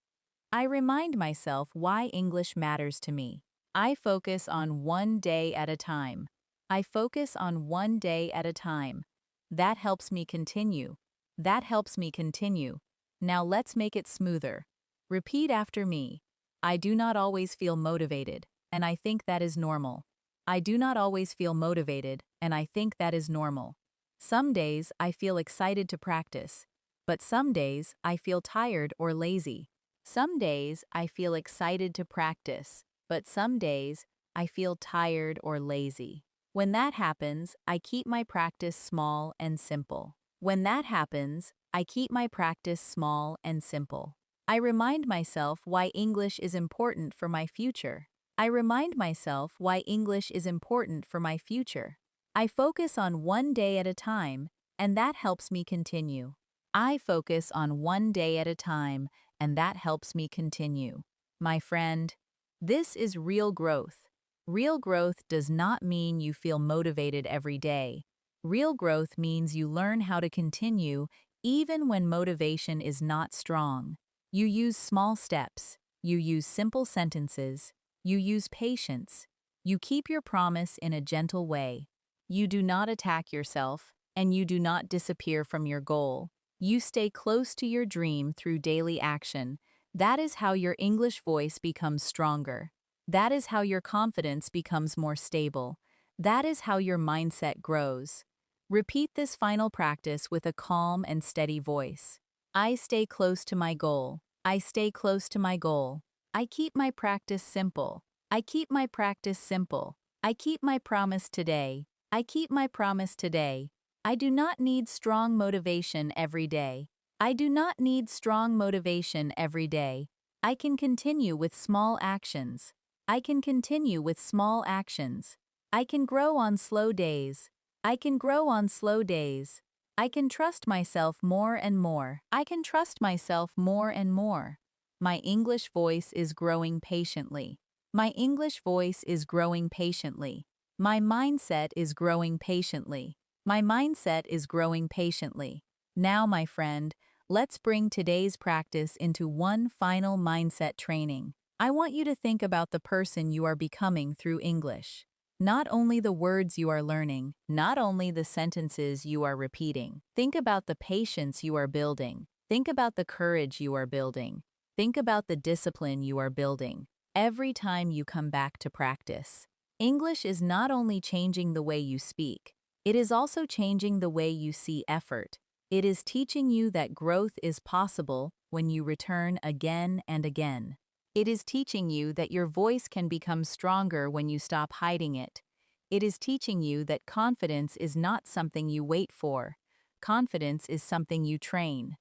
Speaker 1: I remind myself why English matters to me. I focus on one day at a time. I focus on one day at a time. That helps me continue. That helps me continue. Now let's make it smoother. Repeat after me. I do not always feel motivated, and I think that is normal. I do not always feel motivated, and I think that is normal. Some days I feel excited to practice, but some days I feel tired or lazy. Some days I feel excited to practice, but some days I feel tired or lazy. When that happens, I keep my practice small and simple. When that happens, I keep my practice small and simple. I remind myself why English is important for my future. I remind myself why English is important for my future. I focus on one day at a time, and that helps me continue. I focus on one day at a time, and that helps me continue. My friend, this is real growth. Real growth does not mean you feel motivated every day. Real growth means you learn how to continue even when motivation is not strong. You use small steps. You use simple sentences. You use patience. You keep your promise in a gentle way. You do not attack yourself, and you do not disappear from your goal. You stay close to your dream through daily action. That is how your English voice becomes stronger. That is how your confidence becomes more stable. That is how your mindset grows. Repeat this final practice with a calm and steady voice. I stay close to my goal. I stay close to my goal. I keep my practice simple. I keep my practice simple. I keep my promise today. I keep my promise today. I do not need strong motivation every day. I do not need strong motivation every day. I can continue with small actions. I can continue with small actions. I can grow on slow days. I can grow on slow days. I can trust myself more and more. I can trust myself more and more. My English voice is growing patiently. My English voice is growing patiently. My mindset is growing patiently. My mindset is growing patiently. Now, my friend, let's bring today's practice into one final mindset training. I want you to think about the person you are becoming through English. Not only the words you are learning, not only the sentences you are repeating. Think about the patience you are building. Think about the courage you are building. Think about the discipline you are building. Every time you come back to practice. English is not only changing the way you speak, it is also changing the way you see effort. It is teaching you that growth is possible when you return again and again. It is teaching you that your voice can become stronger when you stop hiding it. It is teaching you that confidence is not something you wait for. Confidence is something you train.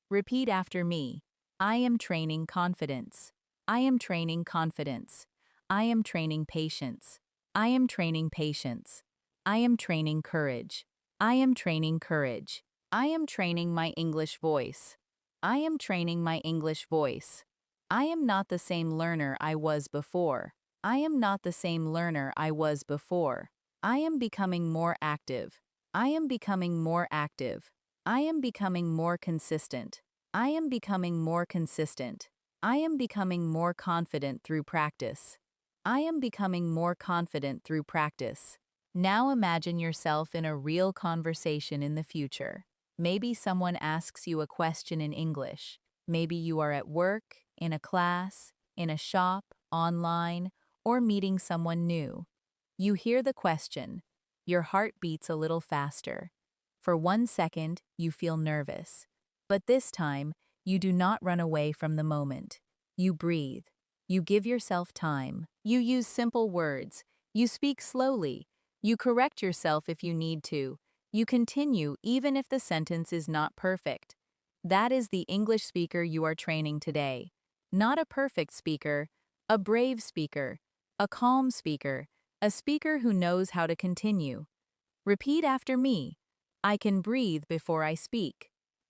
Speaker 1: Repeat after me. I am training confidence. I am training confidence. I am training patience. I am training patience. I am training courage. I am training courage. I am training my English voice. I am training my English voice. I am not the same learner I was before. I am not the same learner I was before. I am becoming more active. I am becoming more active. I am becoming more consistent. I am becoming more consistent. I am becoming more confident through practice. I am becoming more confident through practice. Now imagine yourself in a real conversation in the future. Maybe someone asks you a question in English. Maybe you are at work, in a class, in a shop, online, or meeting someone new. You hear the question. Your heart beats a little faster. For 1 second, you feel nervous. But this time, you do not run away from the moment. You breathe. You give yourself time. You use simple words. You speak slowly. You correct yourself if you need to. You continue even if the sentence is not perfect. That is the English speaker you are training today. Not a perfect speaker, a brave speaker, a calm speaker, a speaker who knows how to continue. Repeat after me. I can breathe before I speak.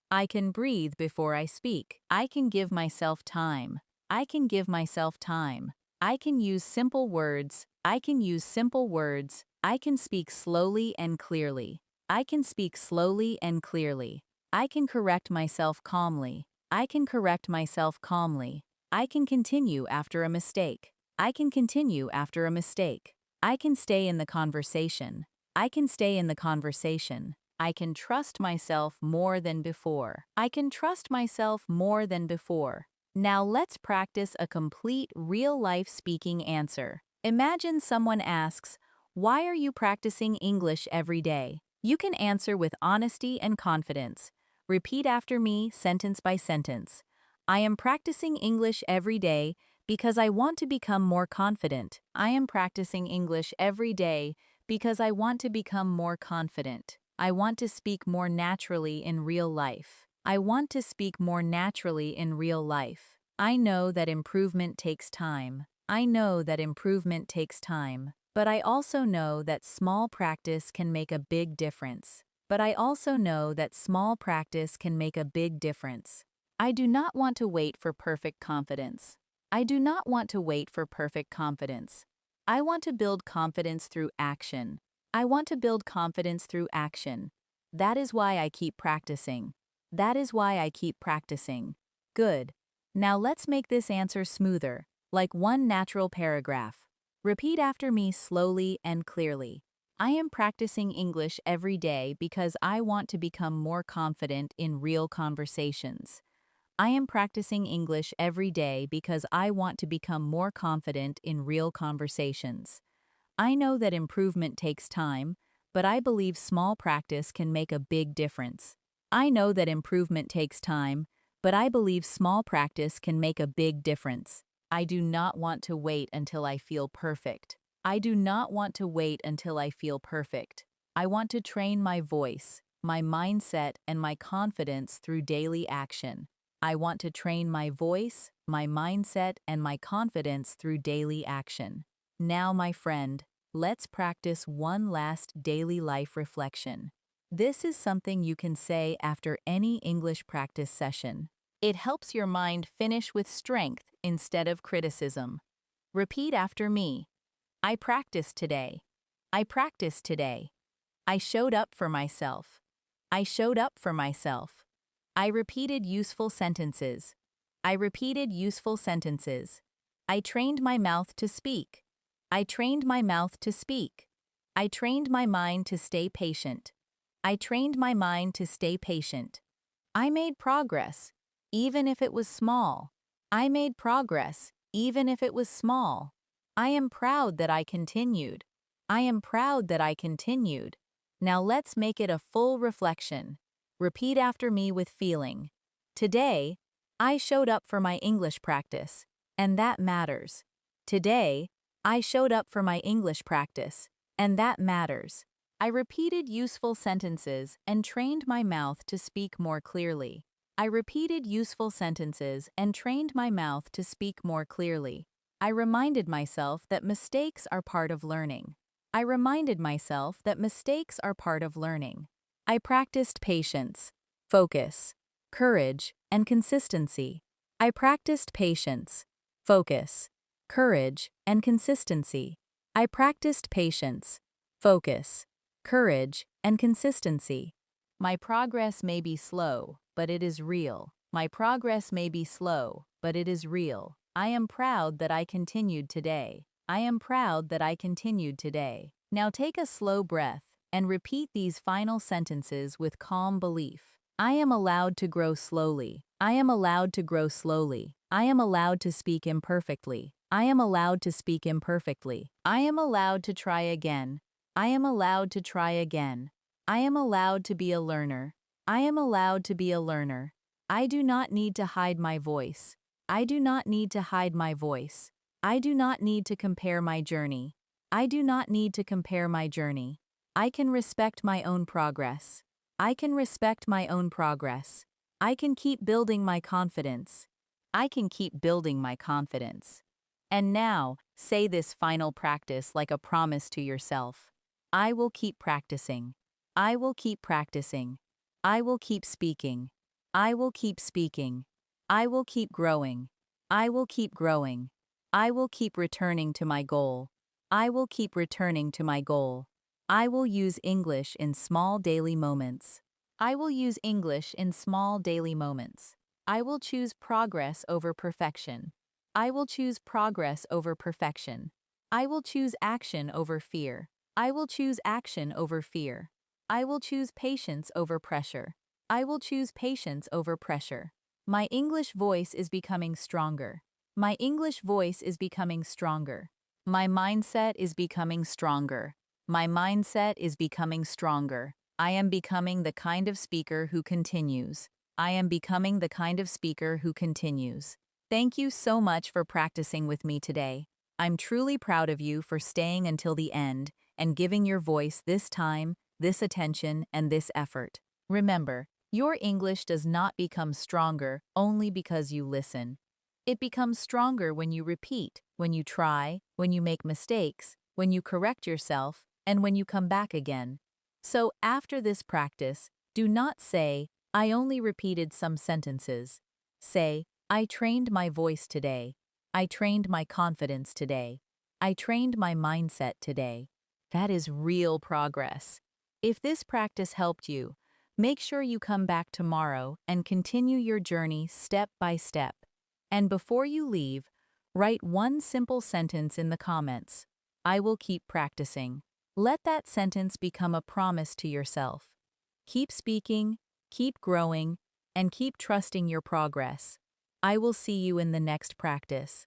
Speaker 1: I can breathe before I speak. I can give myself time. I can give myself time. I can use simple words. I can use simple words. I can speak slowly and clearly. I can speak slowly and clearly. I can correct myself calmly. I can correct myself calmly. I can continue after a mistake. I can continue after a mistake. I can stay in the conversation. I can stay in the conversation. I can trust myself more than before. I can trust myself more than before. Now let's practice a complete real-life speaking answer. Imagine someone asks, "Why are you practicing English every day?" You can answer with honesty and confidence. Repeat after me, sentence by sentence. I am practicing English every day because I want to become more confident. I am practicing English every day because I want to become more confident. I want to speak more naturally in real life. I want to speak more naturally in real life. I know that improvement takes time. I know that improvement takes time. But I also know that small practice can make a big difference. But I also know that small practice can make a big difference. I do not want to wait for perfect confidence. I do not want to wait for perfect confidence. I want to build confidence through action. I want to build confidence through action. That is why I keep practicing. That is why I keep practicing. Good. Now let's make this answer smoother, like one natural paragraph. Repeat after me slowly and clearly. I am practicing English every day because I want to become more confident in real conversations. I am practicing English every day because I want to become more confident in real conversations. I know that improvement takes time, but I believe small practice can make a big difference. I know that improvement takes time, but I believe small practice can make a big difference. I do not want to wait until I feel perfect. I do not want to wait until I feel perfect. I want to train my voice, my mindset, and my confidence through daily action. I want to train my voice, my mindset, and my confidence through daily action. Now, my friend, let's practice one last daily life reflection. This is something you can say after any English practice session. It helps your mind finish with strength instead of criticism. Repeat after me. I practiced today. I practiced today. I showed up for myself. I showed up for myself. I repeated useful sentences. I repeated useful sentences. I trained my mouth to speak. I trained my mouth to speak. I trained my mind to stay patient. I trained my mind to stay patient. I made progress, even if it was small. I made progress, even if it was small. I am proud that I continued. I am proud that I continued. Now let's make it a full reflection. Repeat after me with feeling. Today, I showed up for my English practice, and that matters. Today, I showed up for my English practice, and that matters. I repeated useful sentences and trained my mouth to speak more clearly. I repeated useful sentences and trained my mouth to speak more clearly. I reminded myself that mistakes are part of learning. I reminded myself that mistakes are part of learning. I practiced patience, focus, courage, and consistency. I practiced patience, focus, courage, and consistency. I practiced patience, focus, courage, and consistency. My progress may be slow, but it is real. My progress may be slow, but it is real. I am proud that I continued today. I am proud that I continued today. Now take a slow breath and repeat these final sentences with calm belief. I am allowed to grow slowly. I am allowed to grow slowly. I am allowed to speak imperfectly. I am allowed to speak imperfectly. I am allowed to try again. I am allowed to try again. I am allowed to be a learner. I am allowed to be a learner. I do not need to hide my voice. I do not need to hide my voice. I do not need to compare my journey. I do not need to compare my journey. I can respect my own progress. I can respect my own progress. I can keep building my confidence. I can keep building my confidence. And now, say this final practice like a promise to yourself. I will keep practicing. I will keep practicing. I will keep speaking. I will keep speaking. I will keep growing. I will keep growing. I will keep returning to my goal. I will keep returning to my goal. I will use English in small daily moments. I will use English in small daily moments. I will choose progress over perfection. I will choose progress over perfection. I will choose action over fear. I will choose action over fear. I will choose patience over pressure. I will choose patience over pressure. My English voice is becoming stronger. My English voice is becoming stronger. My mindset is becoming stronger. My mindset is becoming stronger. I am becoming the kind of speaker who continues. I am becoming the kind of speaker who continues. Thank you so much for practicing with me today. I'm truly proud of you for staying until the end and giving your voice this time, this attention, and this effort. Remember, your English does not become stronger only because you listen. It becomes stronger when you repeat, when you try, when you make mistakes, when you correct yourself, and when you come back again. So after this practice, do not say, I only repeated some sentences. Say, I trained my voice today. I trained my confidence today. I trained my mindset today. That is real progress. If this practice helped you, make sure you come back tomorrow and continue your journey step by step. And before you leave, write one simple sentence in the comments. I will keep practicing. Let that sentence become a promise to yourself. Keep speaking, keep growing, and keep trusting your progress. I will see you in the next practice.